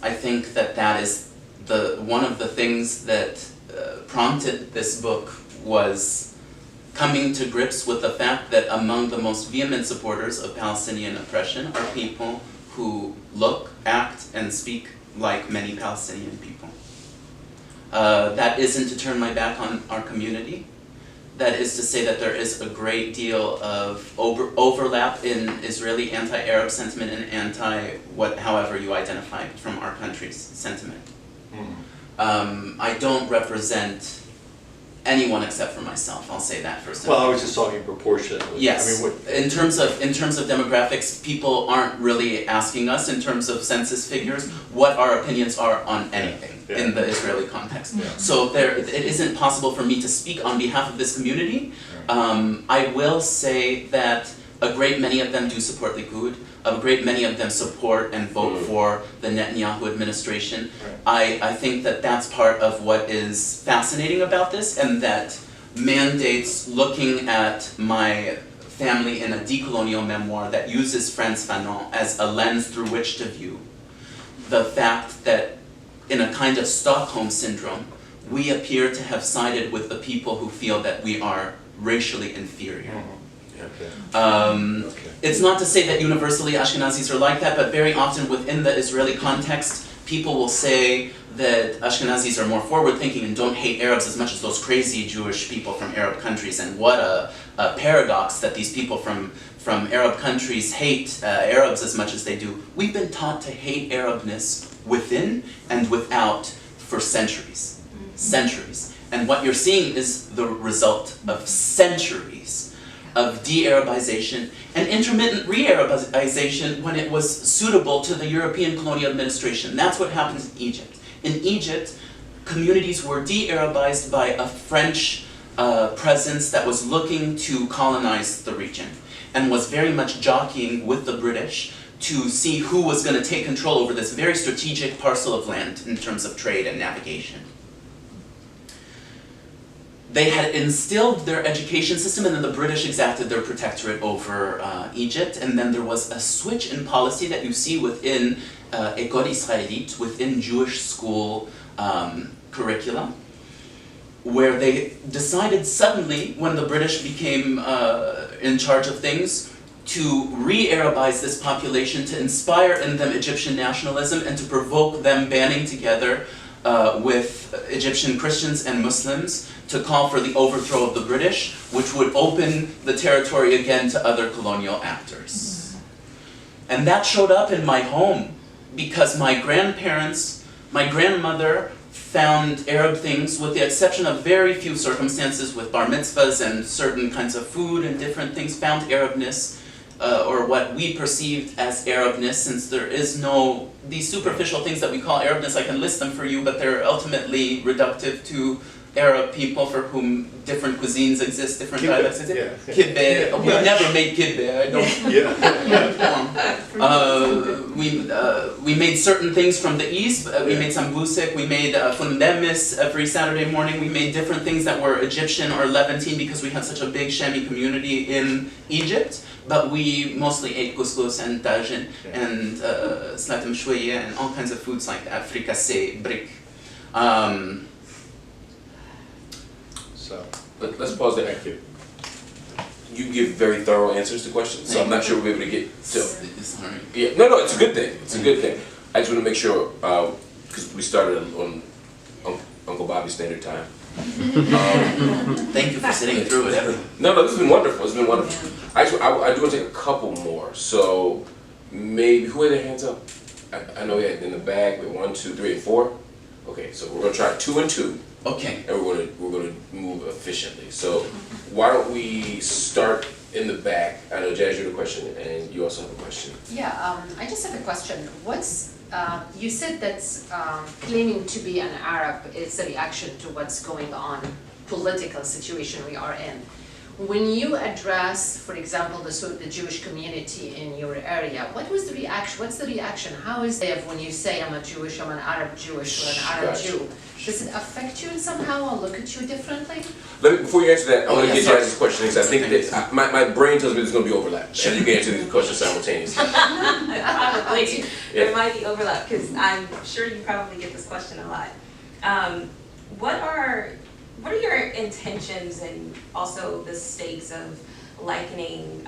I think that is one of the things that prompted this book was coming to grips with the fact that among the most vehement supporters of Palestinian oppression are people who look, act, and speak like many Palestinian people. That isn't to turn my back on our community. That is to say that there is a great deal of overlap in Israeli anti-Arab sentiment and however you identify from our country's sentiment. I don't represent anyone except for myself. I'll say that first. Well, I was just talking proportionately. Yes. I mean, in terms of demographics, people aren't really asking us in terms of census figures what our opinions are on anything in the Israeli context. Yeah. So it isn't possible for me to speak on behalf of this community. I will say that a great many of them do support Likud. A great many of them support and vote for the Netanyahu administration. I think that that's part of what is fascinating about this, and that mandates looking at my family in a decolonial memoir that uses Frantz Fanon as a lens through which to view the fact that in a kind of Stockholm syndrome, we appear to have sided with the people who feel that we are racially inferior. It's not to say that universally Ashkenazis are like that, but very often within the Israeli context, people will say that Ashkenazis are more forward-thinking and don't hate Arabs as much as those crazy Jewish people from Arab countries. And what a paradox that these people from Arab countries hate Arabs as much as they do. We've been taught to hate Arabness within and without for centuries. Centuries. And what you're seeing is the result of centuries of de-Arabization and intermittent re-Arabization when it was suitable to the European colonial administration. That's what happens in Egypt. In Egypt, communities were de-Arabized by a French presence that was looking to colonize the region and was very much jockeying with the British to see who was going to take control over this very strategic parcel of land in terms of trade and navigation. They had instilled their education system, and then the British exacted their protectorate over Egypt, and then there was a switch in policy that you see within École Israélite, within Jewish school curricula, where they decided suddenly, when the British became in charge of things, to re-Arabize this population, to inspire in them Egyptian nationalism, and to provoke them banding together with Egyptian Christians and Muslims to call for the overthrow of the British, which would open the territory again to other colonial actors. And that showed up in my home, because my grandparents, my grandmother, found Arab things, with the exception of very few circumstances with bar mitzvahs and certain kinds of food and different things, found Arabness, or what we perceived as Arabness, since there is no, these superficial things that we call Arabness, I can list them for you, but they're ultimately reductive to Arab people for whom different cuisines exist, different dialects exist. Kibbeh, we never made kibbeh, we made certain things from the east, we made sambusik, we made fundemis every Saturday morning, we made different things that were Egyptian or Levantine because we had such a big Shami community in Egypt, but we mostly ate couscous and tajin and slatem shweye and all kinds of foods like that, fricassee, brick. Let's pause there. Thank you. You give very thorough answers to questions, so I'm not sure we'll be able to get to. Sorry. Yeah, no, it's a good thing. It's a good thing. I just want to make sure, because we started on Uncle Bobbie's standard time. Thank you for sitting through it. No, this has been wonderful. It's been wonderful. I do want to take a couple more. So maybe who had their hands up? I know we had in the back. We had 1, 2, 3, and 4. Okay, so we're gonna try 2 and 2. Okay. And we're gonna move efficiently. So why don't we start in the back? I know Jazz, you had a question, and you also have a question. Yeah, I just have a question. You said that claiming to be an Arab is a reaction to what's going on, political situation we are in. When you address, for example, the Jewish community in your area, what was the reaction? What's the reaction? How is it when you say I'm a Jewish, I'm an Arab Jewish, or an Arab Jew? Does it affect you somehow or look at you differently? Before you answer that, I want to get sorry. Jazz's question, because I think that my brain tells me there's going to be overlap. Sure. And you can answer these questions simultaneously. Probably. There might be overlap, because I'm sure you probably get this question a lot. What are your intentions and also the stakes of likening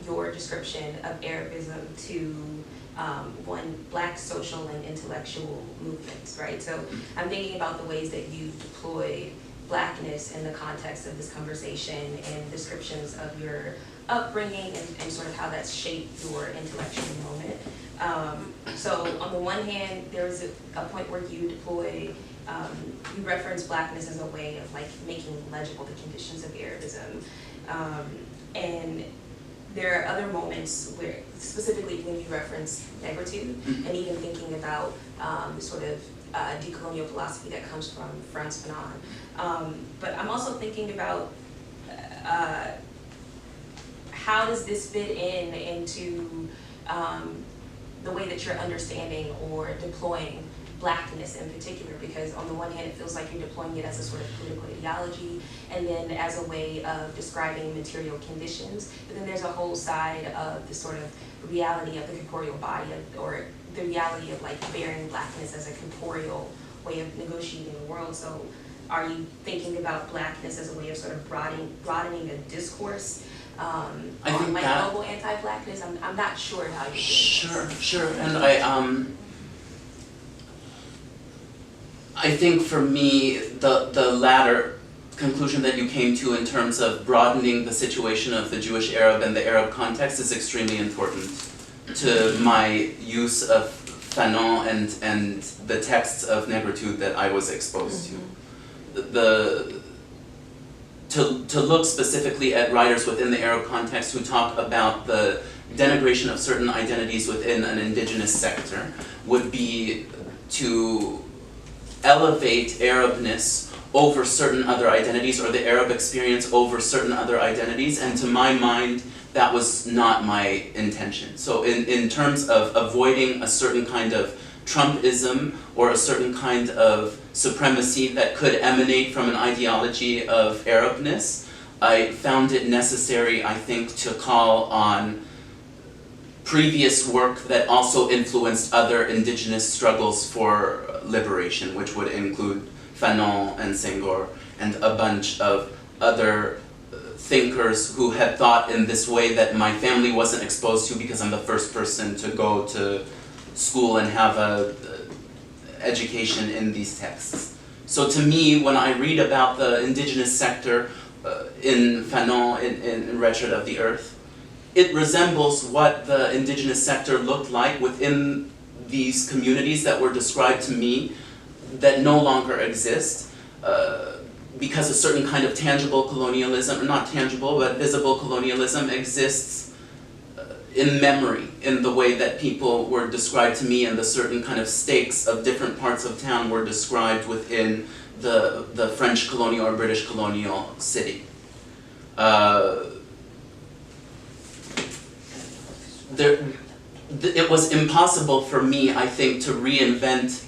your description of Arabism to Black social and intellectual movements, right? So I'm thinking about the ways that you deploy Blackness in the context of this conversation and descriptions of your upbringing and sort of how that's shaped your intellectual moment. So on the one hand, there's a point where you deploy, you reference Blackness as a way of like making legible the conditions of Arabism. And there are other moments where, specifically when you reference negritude, and even thinking about the sort of decolonial philosophy that comes from Frantz Fanon. But I'm also thinking about how does this fit into the way that you're understanding or deploying Blackness in particular, because on the one hand it feels like you're deploying it as a sort of political ideology and then as a way of describing material conditions, but then there's a whole side of the sort of reality of the corporeal body or the reality of like bearing Blackness as a corporeal way of negotiating the world. So are you thinking about Blackness as a way of sort of broadening a discourse on like global anti-Blackness? I'm not sure how you're doing this. Sure, and I think for me, the latter conclusion that you came to in terms of broadening the situation of the Jewish Arab and the Arab context is extremely important to my use of Fanon and the texts of negritude that I was exposed to. to look specifically at writers within the Arab context who talk about the denigration of certain identities within an indigenous sector would be to elevate Arabness over certain other identities, or the Arab experience over certain other identities, and to my mind, that was not my intention. So in terms of avoiding a certain kind of Trumpism or a certain kind of supremacy that could emanate from an ideology of Arabness, I found it necessary, I think, to call on previous work that also influenced other indigenous struggles for liberation, which would include Fanon and Senghor and a bunch of other thinkers who had thought in this way that my family wasn't exposed to, because I'm the first person to go to school and have a education in these texts. So to me, when I read about the indigenous sector in Fanon, in Wretched of the Earth, it resembles what the indigenous sector looked like within these communities that were described to me that no longer exist, because a certain kind of tangible colonialism, or not tangible, but visible colonialism exists in memory, in the way that people were described to me, and the certain kind of stakes of different parts of town were described within the French colonial or British colonial city. It was impossible for me, I think, to reinvent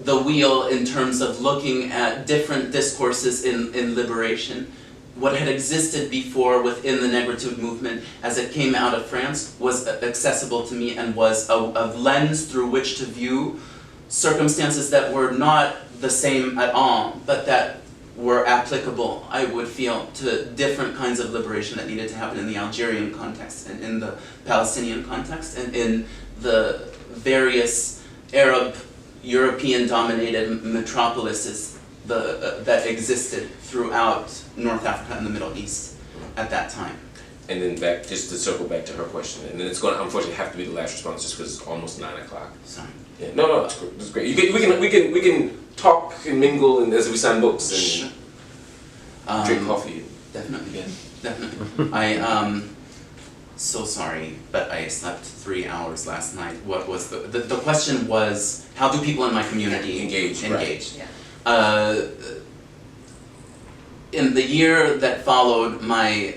the wheel in terms of looking at different discourses in liberation. What had existed before within the Negritude movement as it came out of France was accessible to me, and was a lens through which to view circumstances that were not the same at all, but that were applicable, I would feel, to different kinds of liberation that needed to happen in the Algerian context, and in the Palestinian context, and in the various Arab, European-dominated metropolises that existed throughout North Africa and the Middle East at that time. And then back, just to circle back to her question, and then it's going to unfortunately have to be the last response, just because it's almost 9 o'clock. Sorry. Yeah, no, it's great. We can talk and mingle, and as we sign books and drink coffee. Definitely, definitely. So sorry, but I slept 3 hours last night. What was the question was, how do people in my community engage? Right. Yeah. In the year that followed my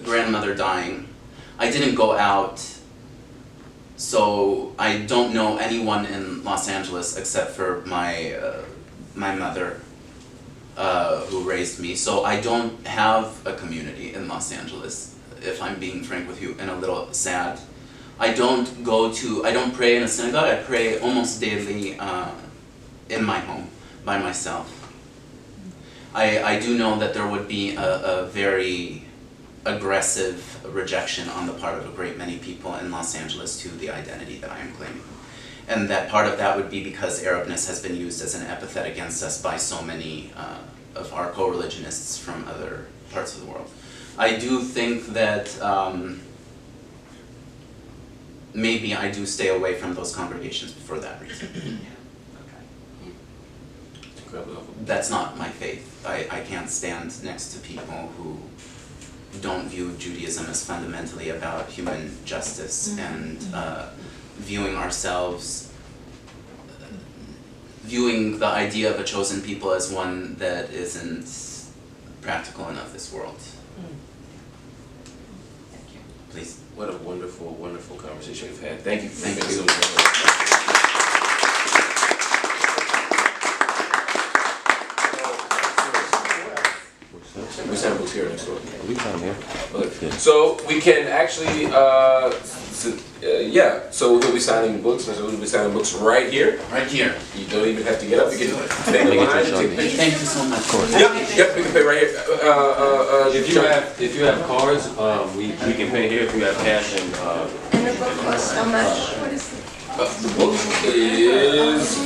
grandmother dying, I didn't go out, so I don't know anyone in Los Angeles except for my mother, who raised me. So I don't have a community in Los Angeles, if I'm being frank with you, and a little sad. I don't pray in a synagogue. I pray almost daily in my home by myself. I do know that there would be a very aggressive rejection on the part of a great many people in Los Angeles to the identity that I am claiming. And that part of that would be because Arabness has been used as an epithet against us by so many of our co-religionists from other parts of the world. I do think that maybe I do stay away from those congregations for that reason. That's not my faith. I can't stand next to people who don't view Judaism as fundamentally about human justice and viewing the idea of a chosen people as one that isn't practical and of this world. Thank you. Please. What a wonderful, wonderful conversation we've had. Thank you. Thank you. So much. We sign books here next door. We sign here. Okay. So we can actually, so we'll be signing books, and so we'll be signing books right here. Right here. You don't even have to get up, you can take the line, take pictures. Thank you so much. Yep, we can pay right here. If you have cards, we can pay here. If you have cash and And the book costs how much? What is it? The book is,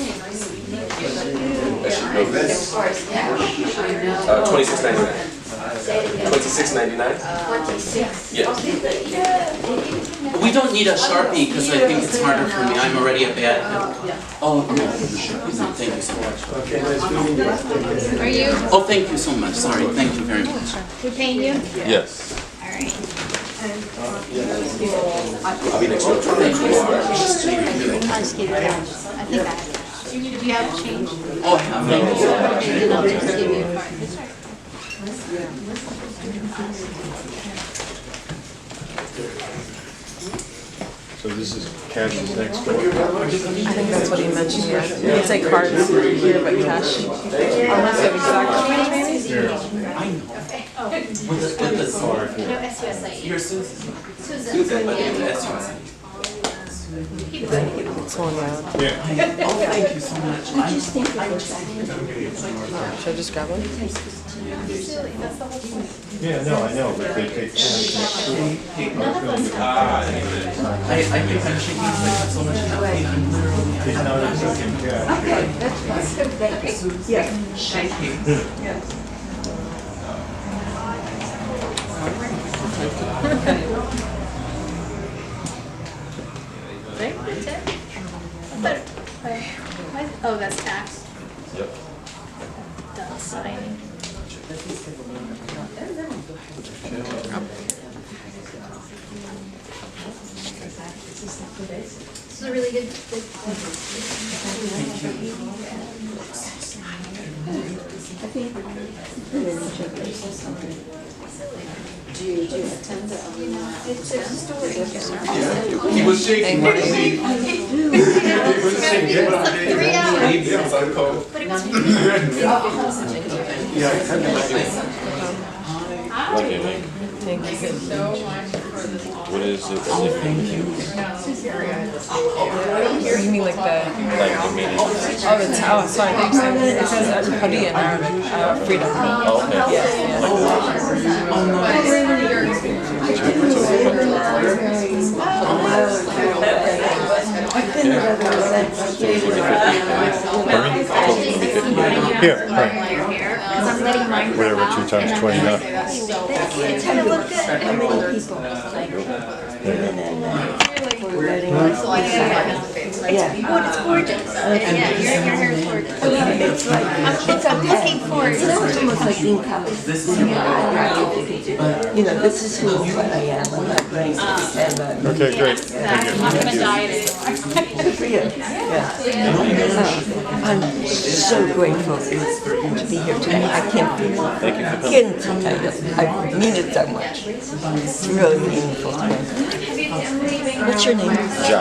that should go this, Of course, yeah. $26.99. $26.99? 26. Yes. Okay, but yeah. We don't need a Sharpie because I think it's harder for me. I'm already a bad. Oh, no. Thank you so much. Okay, nice meeting you. Are you, Oh, thank you so much. Sorry. Thank you very much. we paying you? Yes. All right. I'll be next to you. I'll just give you that. I think I have. Do you have change? Oh, thank you so much. And I'll just give you a card. That's right. So this is Cash's next door? I think that's what he mentioned, yeah. You can take cards here, but cash. Unless you have exact change, maybe? I know. With the card. No, SUSI. You're Susan. Susan. But yeah, SUSI. Keep it going. It's one loud. Oh, thank you so much. Should I just grab one? Yeah, no, I know, but they take cash next door. I think I'm shaking because I have so much caffeine. I'm literally. He's not accepting cash. Shaking. Oh, that's tax. Yep. Done signing. This is a really good. Do you attend the? It's a story. He was shaking. What is he? It's like 3 hours. Yeah, so cold. But it was Yeah, I kind of like it. Okay, Thank you. what is it? You mean like the... Like the meaning? Oh, the tower. Sorry, I think it says Hadi in Arabic. Freedom. Oh, okay. Yeah. Here, right. Because I'm letting mine grow Whatever, out. 2 times 29. It's gonna look good. How many people? Yeah. Oh, it's gorgeous. Yeah, your hair is gorgeous. I'm looking forward. It's almost like in college. You know, this is who I am. I'm not going to stand up. Okay, great. Thank you. I'm not gonna die today. Good for you. Yeah. I'm so grateful to be here today. I can't begin to tell you. I mean it so much. It's really meaningful to me. What's your name? Ja.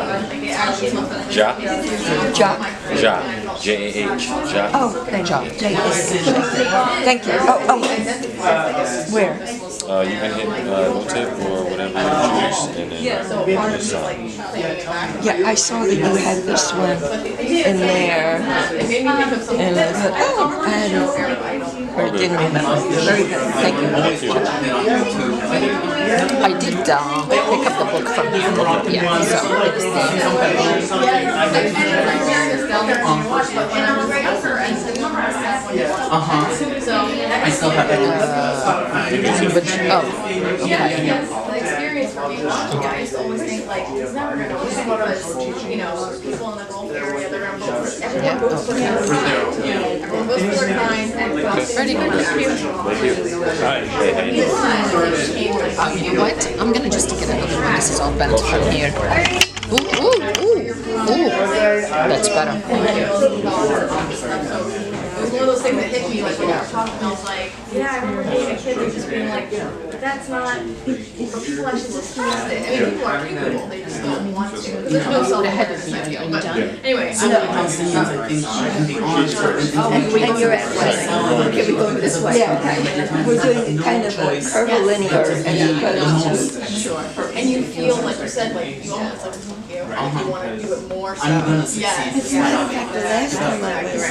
Ja? Ja. Ja. J-A-H. Ja. Oh, thank you. Thank you. Oh. Where? You can hit rotate or whatever you choose, and then just sign. Yeah, I saw that you had this one in there. And I thought, oh, I hadn't, or didn't remember. Very good. Thank you. Thank you. I did pick up the book from him. Yeah, so I still have it. The experience for me, I used to always think like, it's never gonna win because, you know, people in the Gulf area, they're gonna vote for, everyone votes for him. Everyone votes for their kind, and Ready? Hey, You know what? I'm gonna just get another one. This is all bent from here. Ooh. That's better. It was one of those things that hit me, like when you were talking, I was like, yeah, I remember being a kid and just being like, that's not, for people I should just trust it. I mean, people are capable, they just don't want to. Because there's no self-awareness, I feel, but anyway. Some of the Palestinians, I think, can be honest. And you're at what? Okay, we're going this way. Yeah, we're doing kind of a curvilinear as opposed to. Sure, and you feel, like you said, like, you almost like, you want to do it more, so. I'm gonna succeed. Yes. As a matter of fact, the last time I was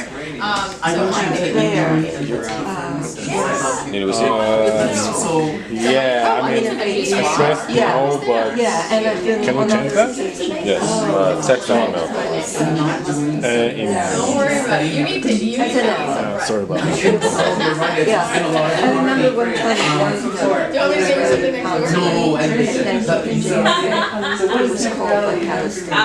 I want you to there, It was Yeah, I mean, I trust yeah, no, but yeah, and I've been, can we when I change that? Yes, text on email. Email. Don't worry about it. You need to, Sorry about that. Yeah, I remember one time I wanted to. Do you want me to give you something next door? No, and It was called like Palestine.